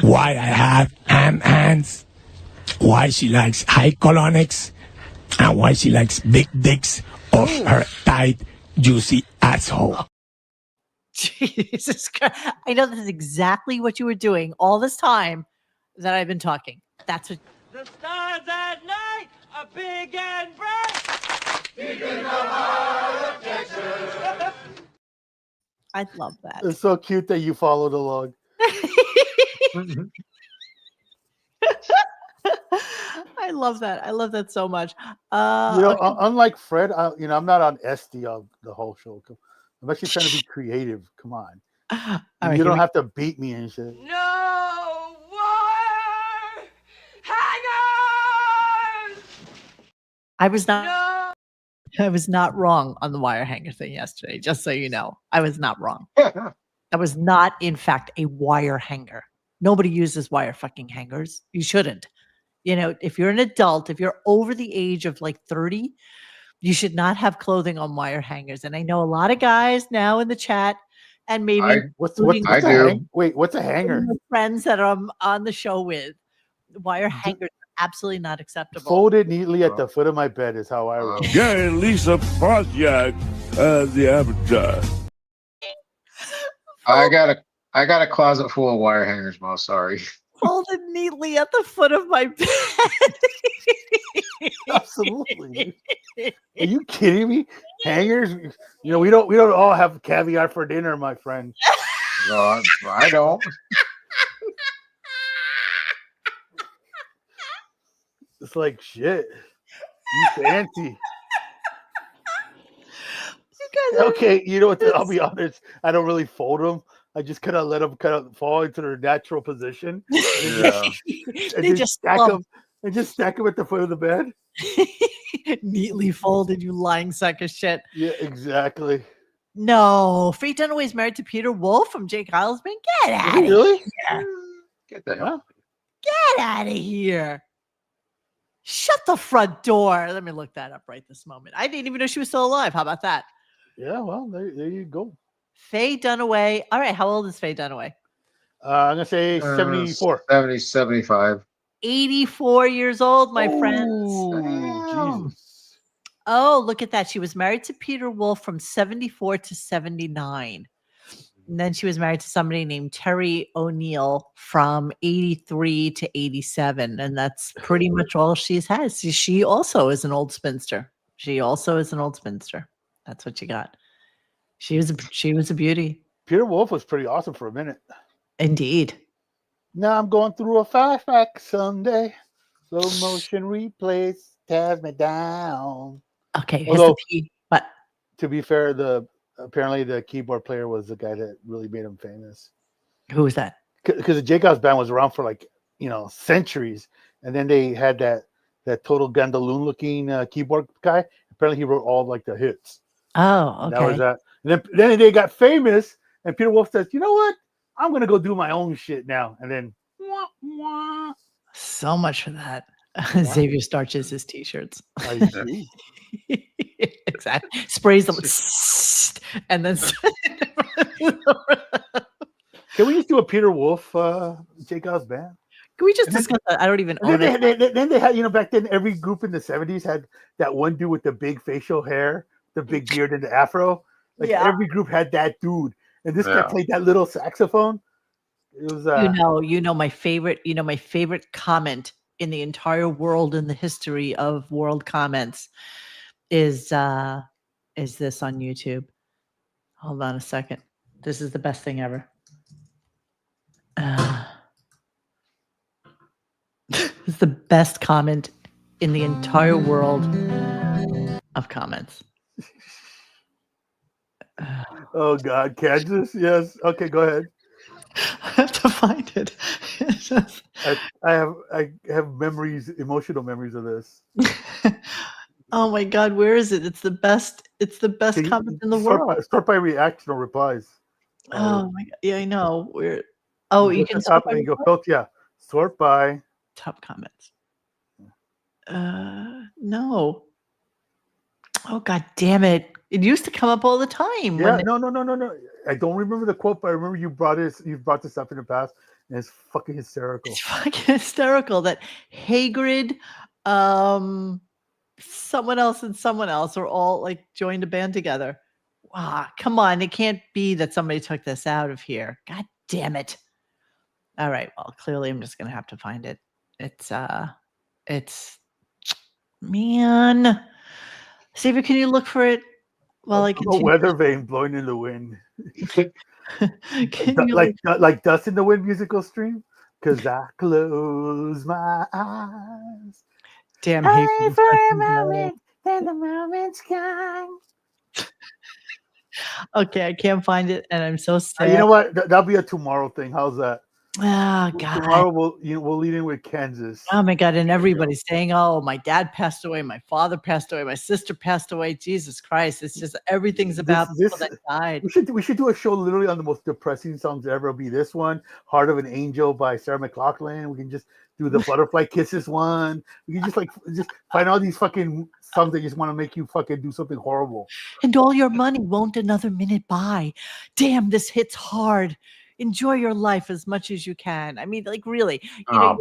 why I have ham hands, why she likes high colonics, and why she likes big dicks of her tight, juicy asshole. Jesus Christ. I know this is exactly what you were doing all this time that I've been talking. That's what. The stars at night are big and bright. Big in the heart of Texas. I love that. It's so cute that you followed along. I love that. I love that so much. Unlike Fred, I'm not on SD the whole show. I'm actually trying to be creative. Come on. Right, you don't have to beat me and shit. No wire hangers. I was not wrong on the wire hanger thing yesterday, just so you know. I was not wrong. That was not, in fact, a wire hanger. Nobody uses wire fucking hangers. You shouldn't. If you're an adult, if you're over the age of like 30, you should not have clothing on wire hangers. And I know a lot of guys now in the chat, and maybe what's a hanger? Friends that I'm on the show with, wire hangers are absolutely not acceptable. Folded neatly at the foot of my bed is how I roll. Gary and Lisa Prosciak as the avatar. I got a closet full of wire hangers, Mo. Sorry. Folded neatly at the foot of my bed. Absolutely. Are you kidding me? Hangers? We don't all have caviar for dinner, my friend. No, I don't. It's like shit. You fancy. Okay, you know what? I'll be honest. I don't really fold them. I just kind of let them kind of fall into their natural position. They just stack them. And just stack them at the foot of the bed. Neatly folded, you lying sack of shit. Yeah, exactly. No, Faye Dunaway's married to Peter Wolf from Jake Heilsman. Get out of really? here. Get the hell. Get out of here. Shut the front door. Let me look that up right this moment. I didn't even know she was still alive. How about that? Yeah, well, there you go. Faye Dunaway. All right, how old is Faye Dunaway? I'm going to say 74. 75. 84 years old, my friends. Jesus. Oh, look at that. She was married to Peter Wolf from 74 to 79. And then she was married to somebody named Terry O'Neill from 83 to 87. And that's pretty much all she's had. She also is an old spinster. That's what you got. She was a beauty. Peter Wolf was pretty awesome for a minute. Indeed. Now I'm going through a flashback Sunday. Slow motion replays tears me down. Okay. Although, what? To be fair, apparently the keyboard player was the guy that really made him famous. Who was that? Because the Jake House band was around for centuries, and then they had that total Gandaloon looking keyboard guy. Apparently, he wrote all the hits. Oh, okay. That was that. And then they got famous, and Peter Wolf says, "You know what? I'm gonna go do my own shit now." And then, so much for that. Xavier starches his t-shirts. Exactly. Sprays them and then. Can we just do a Peter Wolf Jake House band? Can we just discuss that? I don't even own it. Then they had, back then every group in the 70s had that one dude with the big facial hair, the big beard and the afro. Every group had that dude. And this guy played that little saxophone. It was my favorite comment in the entire world in the history of world comments is this on YouTube. Hold on a second. This is the best thing ever. It's the best comment in the entire world of comments. Oh God, Kansas? Yes. Okay, go ahead. I have to find it. I have emotional memories of this. Oh my God, where is it? It's the best comment in the world. Start by reaction or replies. Oh my God. Yeah, I know. Oh, You you go to can the top sort and you by go filter. Yeah, sort by. top comments. No. Oh, god damn it! It used to come up all the time. Yeah, When no. I don't remember the quote, but I remember you brought this up in the past, and it's fucking hysterical. It's fucking hysterical that Hagrid, someone else and someone else are all like joined a band together. Wow, come on. It can't be that somebody took this out of here. God damn it. All right. Well, clearly I'm just gonna have to find it. It's man. Savior, can you look for it while I A continue? weather vane blowing in the wind. Can you like dust in the wind musical stream? Because I close my eyes. Damn Only Hagrid. for a moment, then the moment's gone. Okay, I can't find it, and I'm so sad. You know what? That'll be a tomorrow thing. How's that? Oh God. Tomorrow we'll lead in with Kansas. Oh my God. And everybody's saying, oh, my dad passed away, my father passed away, my sister passed away. Jesus Christ. It's just everything's about people that died. We should do a show literally on the most depressing songs ever. It'll be this one, Heart of an Angel by Sarah McLachlan. We can just do the Butterfly Kisses one. We can just find all these fucking songs that just want to make you fucking do something horrible. And all your money won't another minute buy. Damn, this hits hard. Enjoy your life as much as you can. I mean, like really.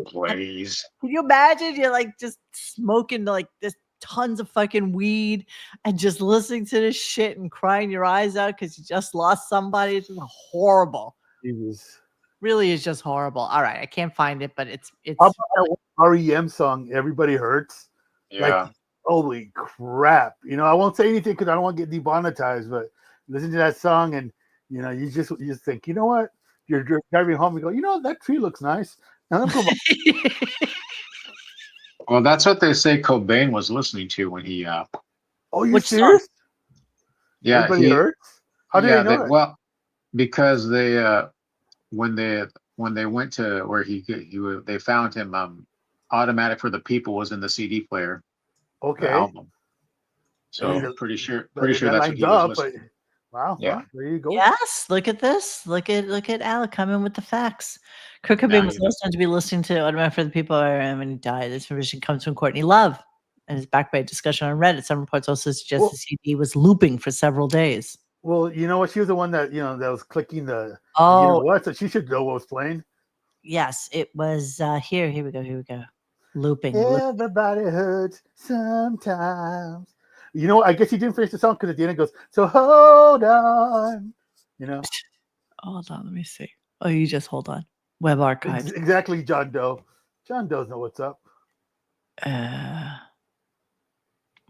Please. Can you imagine? You're like just smoking like this tons of fucking weed and just listening to this shit and crying your eyes out because you just lost somebody. It's just horrible. Jesus. Really is just horrible. All right, I can't find it, but it's How about that REM song, Everybody Hurts? Yeah. Like, holy crap. I won't say anything because I don't want to get demonetized, but listen to that song and you just think, you know what? You're driving home and go, that tree looks nice. Now let's go Well, that's what they say Cobain was listening to when he. Oh, you serious? Yeah, Everybody hurts. How do they know that? Well, because they when they went to where they found him. Automatic for the People was in the CD player. Okay. Album. So pretty sure that's what he was listening. Wow. Yeah. Well, there you go. Yes, look at this. Look at Alec coming with the facts. Kurt Cobain was last known to be listening to Automatic for the People when he died. This information comes from Courtney Love and is backed by a discussion on Reddit. Some reports also suggest the CD was looping for several days. Well, you know what? She was the one that that was clicking the. Oh, so she should know what was playing. Yes, it was here. Here we go. Looping. Everybody hurts sometimes. I guess he didn't finish the song because at the end it goes, so hold on. Hold on, let me see. Oh, you just hold on. Web archives. Exactly, John Doe. John Doe's know what's up. And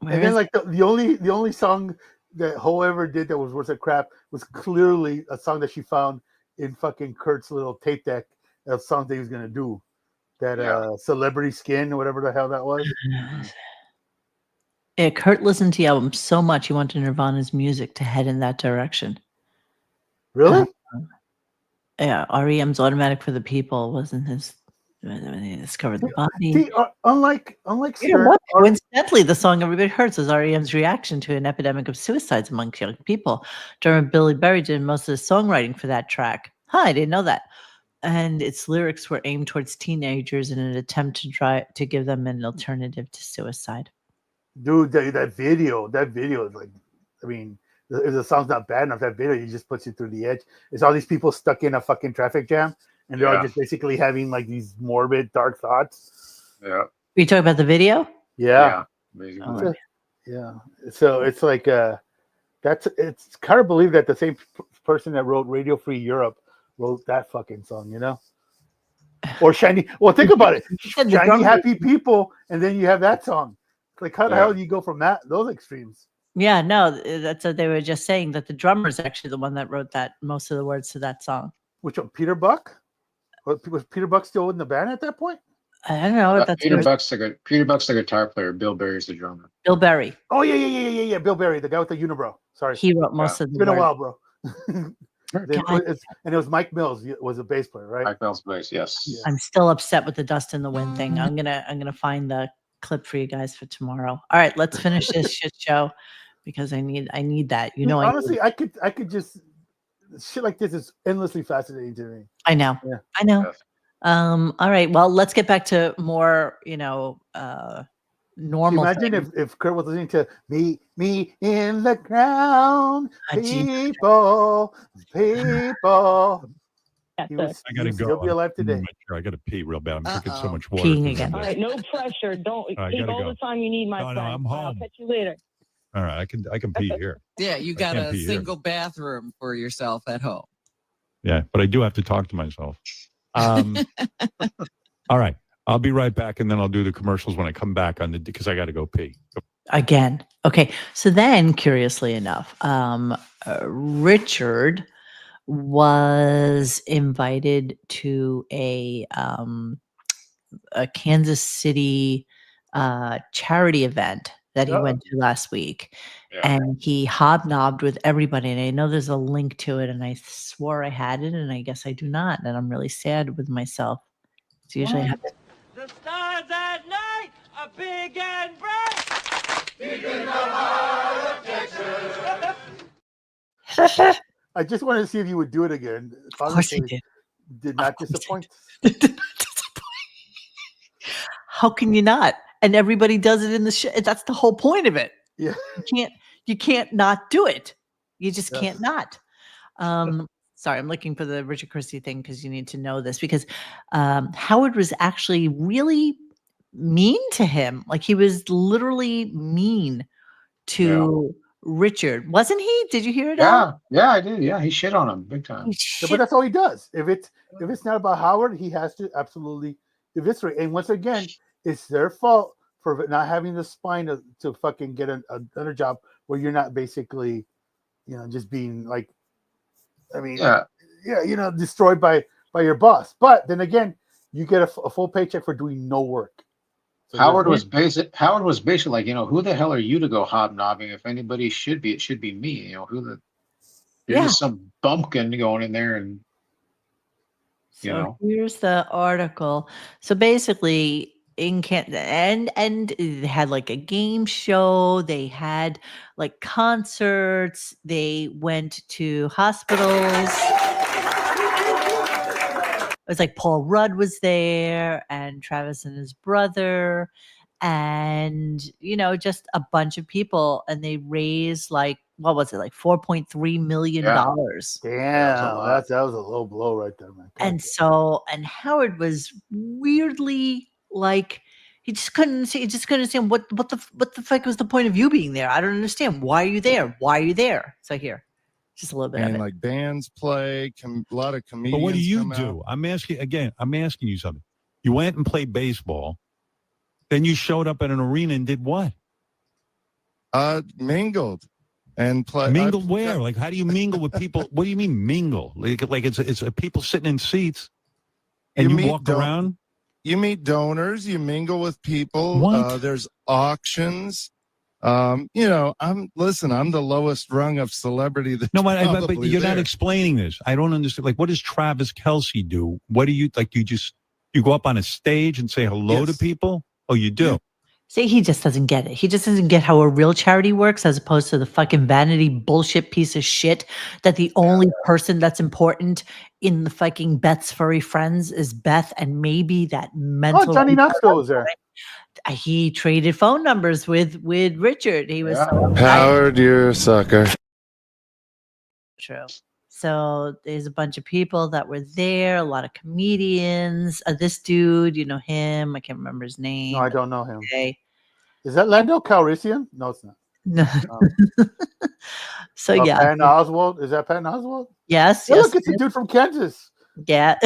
then like the only song that Ho ever did that was worth of crap was clearly a song that she found in fucking Kurt's little tape deck of songs that he was gonna do. That Celebrity Skin or whatever the hell that was. Yeah, Kurt listened to the album so much he wanted Nirvana's music to head in that direction. Really? Yeah, REM's Automatic for the People wasn't his. When they discovered the body. See, unlike coincidentally, the song "Everybody Hurts" is REM's reaction to an epidemic of suicides among young people. Drummer Billy Berry did most of the songwriting for that track. I didn't know that. And its lyrics were aimed towards teenagers in an attempt to give them an alternative to suicide. Dude, that video is like, I mean, if the song's not bad enough, that video just puts you through the edge. It's all these people stuck in a fucking traffic jam, and they're all just basically having like these morbid, dark thoughts. Yeah. You talking about the video? Yeah. Yeah. Yeah. So it's like it's kind of believe that the same person that wrote Radio Free Europe wrote that fucking song, Or Shiny. Well, think about it. Shiny Happy People, and then you have that song. Like, how the hell do you go from those extremes? Yeah, no, that's what they were just saying, that the drummer is actually the one that wrote most of the words to that song. Which one? Peter Buck? Was Peter Buck still in the band at that point? I don't know. Peter Buck's the guitar player. Bill Berry's the drummer. Bill Berry. Oh yeah. Bill Berry, the guy with the unibrow. Sorry, he wrote most of the. It's been words. a while, bro. And it was Mike Mills was a bass player, right? Mike Mills bass, yes. Yeah. I'm still upset with the Dust in the Wind thing. I'm gonna find the clip for you guys for tomorrow. All right, let's finish this shit show because I need that. Honestly, I could just shit like this is endlessly fascinating to me. I know. Yeah. I know. All right. Well, let's get back to more, normal. Imagine things. if Kurt was listening to me in the ground, people. He would I gotta go. still be alive today. I gotta pee real bad. I'm drinking so much water. Peeing through again. the All day. right, no pressure. Don't I take gotta all go. the time you need, my No, friend. I'm I'll home. catch you later. All right, I can pee here. Yeah, you I got can't a pee here. single bathroom for yourself at home. Yeah, but I do have to talk to myself. All right, I'll be right back, and then I'll do the commercials when I come back because I got to go pee. Again. Okay. So then, curiously enough, Richard was invited to a Kansas City charity event that he went to last week. And he hobnobbed with everybody. And I know there's a link to it, and I swore I had it, and I guess I do not. And I'm really sad with myself. It's usually I have it. The stars at night are big and bright. I just wanted to see if you would do it again. Of course he did. Did not disappoint. How can you not? And everybody does it in the show. That's the whole point of it. Yeah. You can't not do it. You just can't not. Sorry, I'm looking for the Richard Christie thing because you need to know this, because Howard was actually really mean to him. Like, he was literally mean to Richard, wasn't he? Did you hear it? Al? Yeah, I did. Yeah, he shit on him big time. Yeah, but that's all he does. If it's not about Howard, he has to absolutely eviscerate. And once again, it's their fault for not having the spine to fucking get another job where you're not basically, just being like, destroyed by your boss. But then again, you get a full paycheck for doing no work. So Howard was basically like, who the hell are you to go hobnobbing? If anybody should be, it should be me. You're just some bumpkin going in there and Here's the article. So basically, in and they had like a game show. They had like concerts. They went to hospitals. It was like Paul Rudd was there, and Travis and his brother, and just a bunch of people, and they raised like, what was it, like $4.3 million. Damn, that was a low blow right there, man. And Howard was weirdly like, he just couldn't understand what the fuck was the point of you being there. I don't understand. Why are you there? Why are you there? So here, just a little bit of it. Like bands play, a lot of comedians. But what do you come do? out. I'm asking you something. You went and played baseball, then you showed up at an arena and did what? Mingled and play. Mingled where? Like, how do you mingle with people? What do you mean mingle? Like it's people sitting in seats, and you walk around. You meet donors. You mingle with people. What? There's auctions. I'm the lowest rung of celebrity. That but you're not explaining this. I don't understand. Like, what does Travis Kelce do? What do you like? You go up on a stage and say hello to people? Oh, you do. See, he just doesn't get it. He just doesn't get how a real charity works, as opposed to the fucking vanity bullshit piece of shit that the only person that's important in the fucking Beth's furry friends is Beth, and maybe that mental. Oh, Johnny Knoxville was there. He traded phone numbers with Richard. He was Howard, you're a sucker. True. So there's a bunch of people that were there, a lot of comedians. This dude, you know him. I can't remember his name. No, I don't know him. Okay. Is that Lando Calrissian? No, it's not. No. So yeah. Patton Oswalt. Is that Patton Oswalt? Yes. Yeah, yes. look, it's the dude from Kansas. Yeah.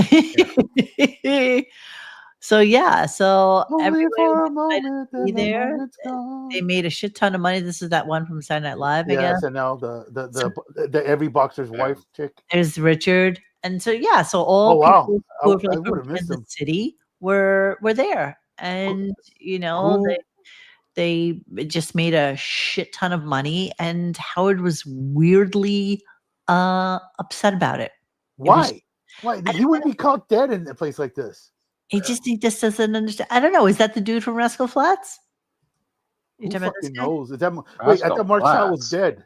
So yeah. So everybody was be there. They made a shit ton of money. This is that one from Saturday Night Live, I guess. SNL, the every boxer's wife chick. There's Richard, and so yeah, so all people who are from Kansas City were there, and they just made a shit ton of money, and Howard was weirdly upset about it. Why? Why he wouldn't be caught dead in a place like this? He just doesn't understand. I don't know. Is that the dude from Rascal Flatts? Who fucking knows? Is that, wait, I thought Marshall was dead.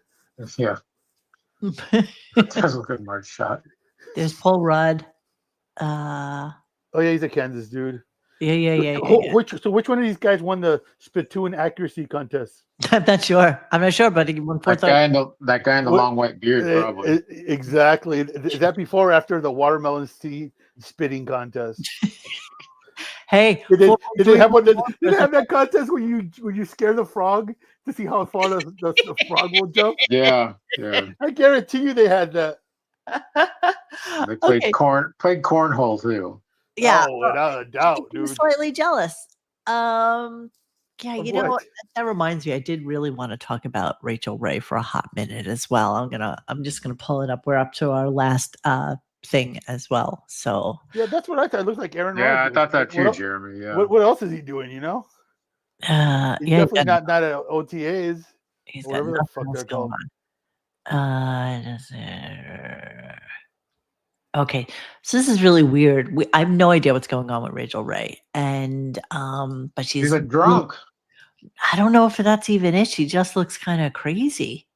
Yeah. That's a good March shot. There's Paul Rudd. Oh yeah, he's a Kansas dude. Yeah. Which one of these guys won the spittoon accuracy contest? I'm not sure, but he won That guy in the long white beard, probably. Exactly. Is that before or after the watermelon seed spitting contest? Hey, did they have one? Did they have that contest where you scare the frog to see how far the frog will jump? Yeah. I guarantee you they had that. They played cornhole too. Yeah. Oh, without a doubt, I'm dude. slightly jealous. Yeah, Of you know what? what? That reminds me, I did really want to talk about Rachel Ray for a hot minute as well. I'm just gonna pull it up. We're up to our last thing as well. So Yeah, that's what I thought. It looked like Aaron Yeah, Rodgers. I thought that too, What- Jeremy. Yeah. What else is he doing? You know, he's yeah, definitely not at OTAs. he's Or got whatever the nothing fuck else they're going called. on. Okay, so this is really weird. I have no idea what's going on with Rachel Ray, and but she's a drunk. I don't know if that's even it. She just looks kind of crazy.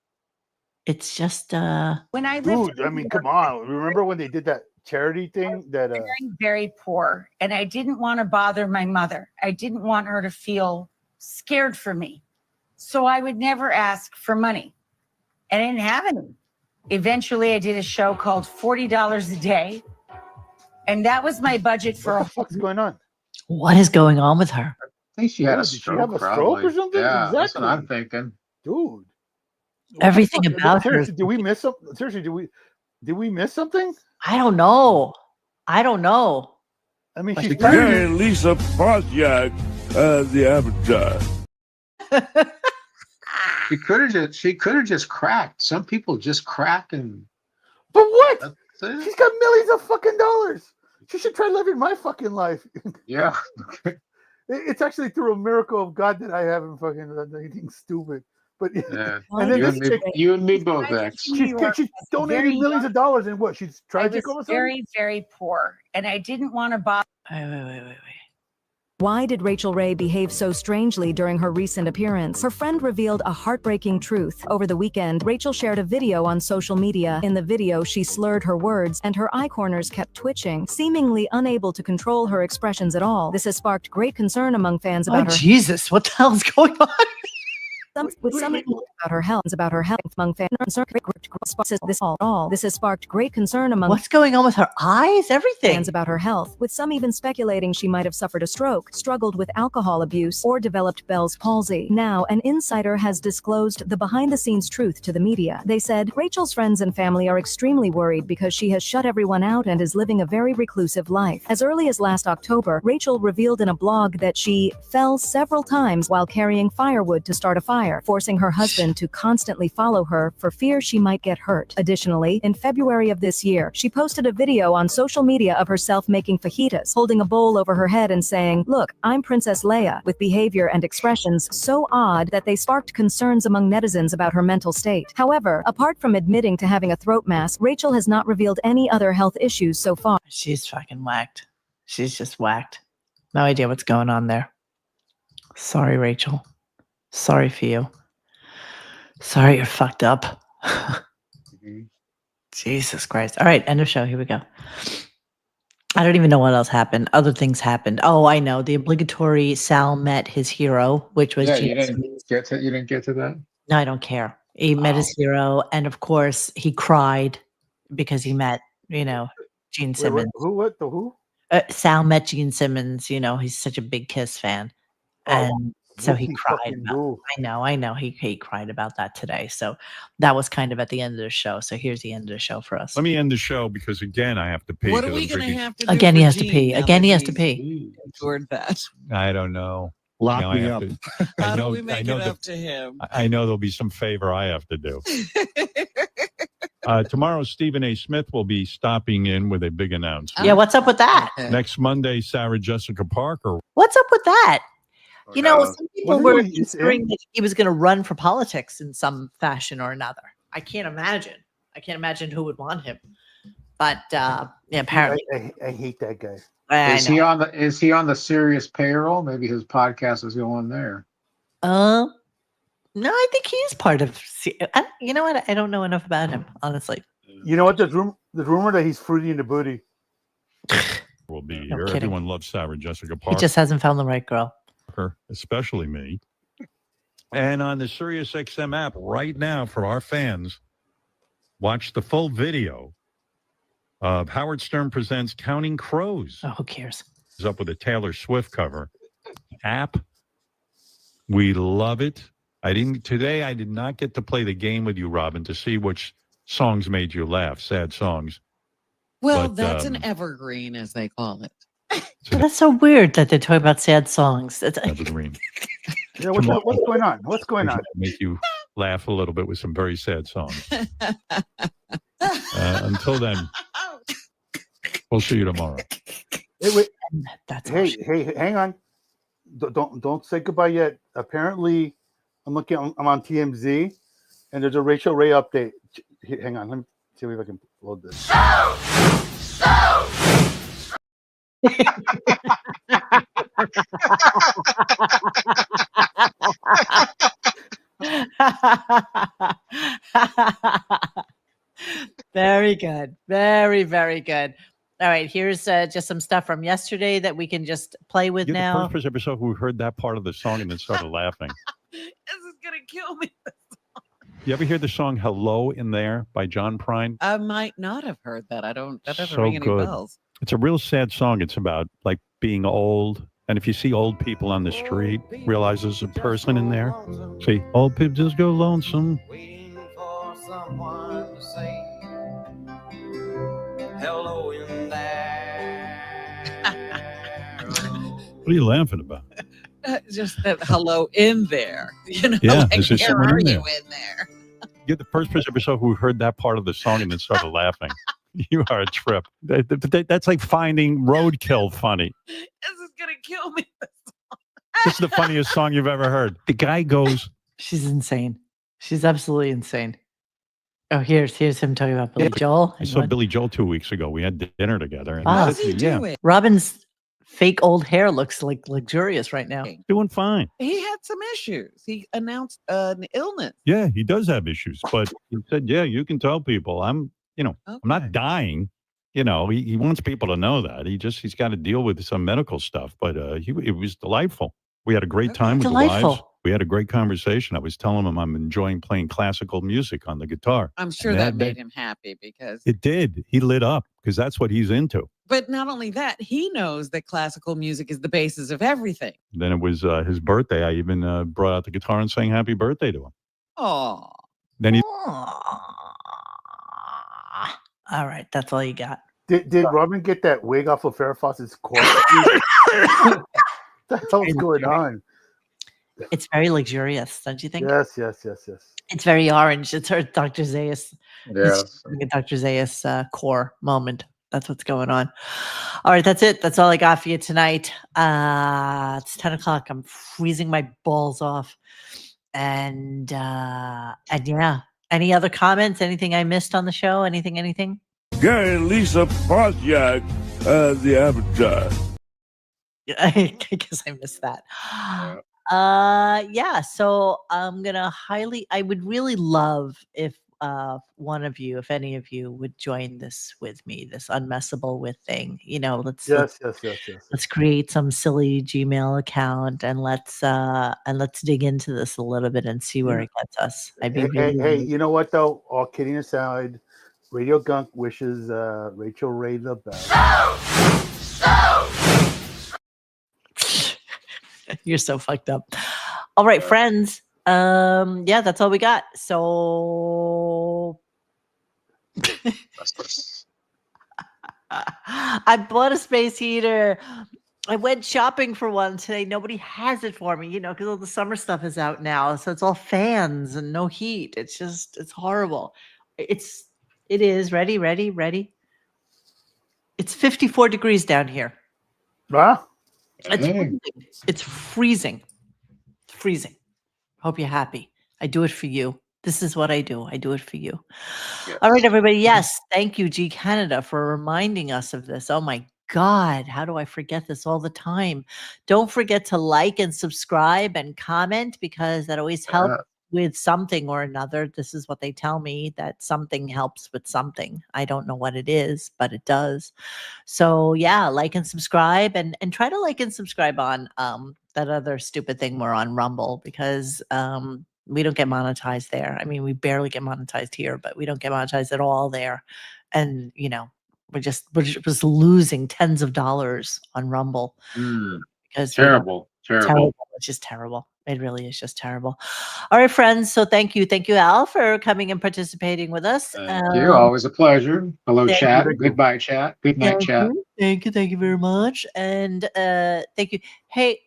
It's just When I lived Dude, I mean, come on. Remember when they did that charity thing? That very poor, and I didn't want to bother my mother. I didn't want her to feel scared for me. So I would never ask for money. And I didn't have any. Eventually, I did a show called $40 a day. And that was my budget for what the fuck's going on? what is going on with her? I think she had Dude, a did she stroke. have a stroke probably. or something? Yeah, that's what Exactly. I'm thinking. Dude. Everything What the fuck? about her. Seriously, did we miss something? Seriously, did we miss something? I don't know. I mean, The she's guy Lisa Pontiac the Avatar. She could have just cracked. Some people just crack and. But what? That's it. She's got millions of fucking dollars. She should try living my fucking life. Yeah. It's actually through a miracle of God that I haven't fucking done anything stupid. But Yeah. and then this chick, You and me both, X. she's donated millions of dollars, and what? She's I tragic was all of a sudden? very, very poor, and I didn't want to bother. Wait. Why did Rachel Ray behave so strangely during her recent appearance? Her friend revealed a heartbreaking truth. Over the weekend, Rachel shared a video on social media. In the video, she slurred her words and her eye corners kept twitching, seemingly unable to control her expressions at all. This has sparked great concern among fans Oh about her Jesus, what the hell's going on? with some about her health among fans. This has sparked great concern among What's going on with her eyes? Everything. fans about her health, with some even speculating she might have suffered a stroke, struggled with alcohol abuse, or developed Bell's palsy. Now, an insider has disclosed the behind-the-scenes truth to the media. They said, Rachel's friends and family are extremely worried because she has shut everyone out and is living a very reclusive life. As early as last October, Rachel revealed in a blog that she fell several times while carrying firewood to start a fire, forcing her husband to constantly follow her for fear she might get hurt. Additionally, in February of this year, she posted a video on social media of herself making fajitas, holding a bowl over her head and saying, "Look, I'm Princess Leia," with behavior and expressions so odd that they sparked concerns among netizens about her mental state. However, apart from admitting to having a throat mask, Rachel has not revealed any other health issues so far. She's fucking whacked. She's just whacked. No idea what's going on there. Sorry, Rachel. Sorry for you. Sorry you're fucked up. Jesus Christ. All right, end of show. Here we go. I don't even know what else happened. Other things happened. Oh, I know. The obligatory Sal met his hero, which was Yeah, Gene you didn't Simmons. get to that. No, I don't care. He met his hero, and of course, he cried because he met, Gene Simmons. Who? What? The who? Sal met Gene Simmons. He's such a big Kiss fan, and so he cried. I know. He cried about that today. So that was kind of at the end of the show. So here's the end of the show for us. Let me end the show because again I have to pee. What are 'cause we I'm going to drinking- have to do Again, for he has to Gene pee. now Again, that he has to he's pee. Toward that. I don't know. Lock I me have up. to- How I know, do we make I know it that- up to him? I know there'll be some favor I have to do. Tomorrow, Stephen A. Smith will be stopping in with a big announcement. Yeah, what's up with that? Next Monday, Sarah Jessica Parker. What's up with that? no. Some people were considering that he was going to run for politics in some fashion or another. I can't imagine who would want him. But apparently, I hate that guy. Is he on the serious payroll? Maybe his podcast is going there. No, I think he's part of. You know what? I don't know enough about him, honestly. You know what? There's rumor that he's fruity in the booty. Will be No here. kidding. Everyone loves Sarah Jessica He Parker, just hasn't found the right girl. especially me. And on the Sirius XM app right now for our fans, watch the full video of Howard Stern Presents Counting Crows. Oh, who cares? It's up with a Taylor Swift cover. App. We love it. Today I did not get to play the game with you, Robin, to see which songs made you laugh, sad songs. Well, But, that's an evergreen, as they call it. But that's so weird that they talk about sad songs. That's evergreen. Yeah, what's going on? What's going on? Make you laugh a little bit with some very sad songs. Until then, we'll see you tomorrow. Hey, wait. That's hey, hang on. Don't say goodbye yet. Apparently, I'm on TMZ, and there's a Rachel Ray update. Hang on, let me see if I can load this. Very good. Very, very good. All right, here's just some stuff from yesterday that we can just play with You're the now. first person episode who heard that part of the song and then started laughing. This is gonna kill me. You ever hear the song "Hello" in there by John Prine? I might not have heard that. That doesn't So ring any good. bells. It's a real sad song. It's about like being old. And if you see old people on the street, realize there's a person in there. See, old people just go lonesome. Someone to say hello in there. What are you laughing about? Just that hello in there. You know, Yeah, like, is there where someone are in you there? in there? You're the first person episode who heard that part of the song and then started laughing. You are a trip. That's like finding roadkill funny. This is gonna kill me. This is the funniest song you've ever heard. The guy goes, She's insane. She's absolutely insane. Oh, here's him talking about Billy Joel. I saw Billy Joel 2 weeks ago. We had dinner together. And Wow. How's he doing? Robin's fake old hair looks like luxurious right now. Doing fine. He had some issues. He announced an illness. Yeah, he does have issues, but he said, "Yeah, you can tell people I'm not dying." He wants people to know that. He's got to deal with some medical stuff, but it was delightful. We had a great time with the wives. We had a great conversation. I was telling him I'm enjoying playing classical music on the guitar. I'm sure And that made him happy because. It did. He lit up because that's what he's into. But not only that, he knows that classical music is the basis of everything. Then it was his birthday. I even brought out the guitar and sang happy birthday to him. Oh. Then he All right, that's all you got. Did Robin get that wig off of Farrah Fawcett's corpse? What the hell's going on? It's very luxurious, don't you think? Yes. It's very orange. It's her Dr. Zayas. Yeah. It's a Dr. Zayas core moment. That's what's going on. All right, that's it. That's all I got for you tonight. It's 10 o'clock. I'm freezing my balls off. And yeah. Any other comments? Anything I missed on the show? Anything? Gary and Lisa Pontiac, the Avatar. I guess I missed that. Yeah, so I would really love if one of you, if any of you would join this with me, this unmessable with thing. Let's create some silly Gmail account and let's dig into this a little bit and see where it gets us. Hey, you know what though? All kidding aside, RadioGunk wishes Rachel Ray the best. You're so fucked up. All right, friends. Yeah, that's all we got. So I bought a space heater. I went shopping for one today. Nobody has it for me, because all the summer stuff is out now. So it's all fans and no heat. It's horrible. It is ready. It's 54 degrees down here. Huh? It's freezing. Hope you're happy. I do it for you. This is what I do. I do it for you. Yes. All right, everybody. Yes. Thank you, G Canada, for reminding us of this. Oh my God. How do I forget this all the time? Don't forget to like and subscribe and comment because that always helps with something or another. This is what they tell me, that something helps with something. I don't know what it is, but it does. So yeah, like and subscribe, and try to like and subscribe on that other stupid thing we're on Rumble, because we don't get monetized there. I mean, we barely get monetized here, but we don't get monetized at all there. And we're just losing tens of dollars on Rumble because Terrible. terrible. It's just terrible. It really is just terrible. All right, friends. So thank you, Al, for coming and participating with us. Thank you. Always a pleasure. Hello, thank chat. you. Goodbye, chat. Good night, chat. Thank you very much, and thank you. Hey,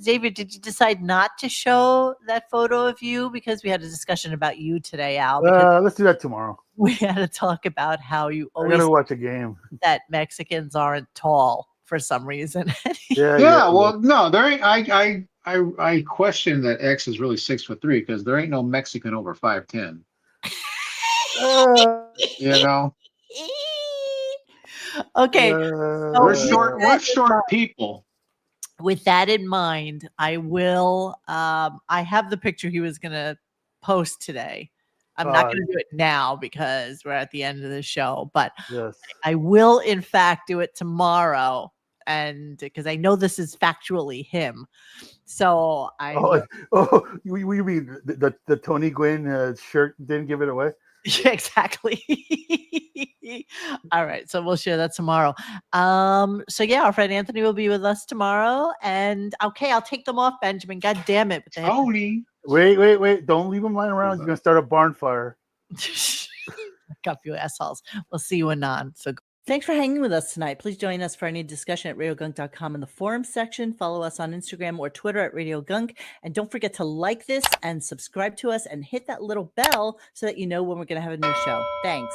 Xavier, did you decide not to show that photo of you because we had a discussion about you today, Al? Because Let's do that tomorrow. we had to talk about how you I always gotta watch a game. that Mexicans aren't tall for some reason. Yeah. Well, no, there ain't. I question that X is really 6'3" because there ain't no Mexican over 5'10". Okay. We're short people. With that in mind, I will. I have the picture he was gonna post today. I'm not going to do it now because we're at the end of the show, but I will, in fact, do it tomorrow, and because I know this is factually him. So I. You mean the Tony Gwynn shirt didn't give it away? Yeah, exactly. All right, so we'll share that tomorrow. So yeah, our friend Anthony will be with us tomorrow, and okay, I'll take them off, Benjamin. God damn it! Tony. Wait! Don't leave them lying around. You're gonna start a barn fire. Got you assholes. We'll see you anon. So thanks for hanging with us tonight. Please join us for any discussion at RadioGunk.com in the forum section. Follow us on Instagram or Twitter at RadioGunk. And don't forget to like this and subscribe to us and hit that little bell so that you know when we're going to have a new show. Thanks.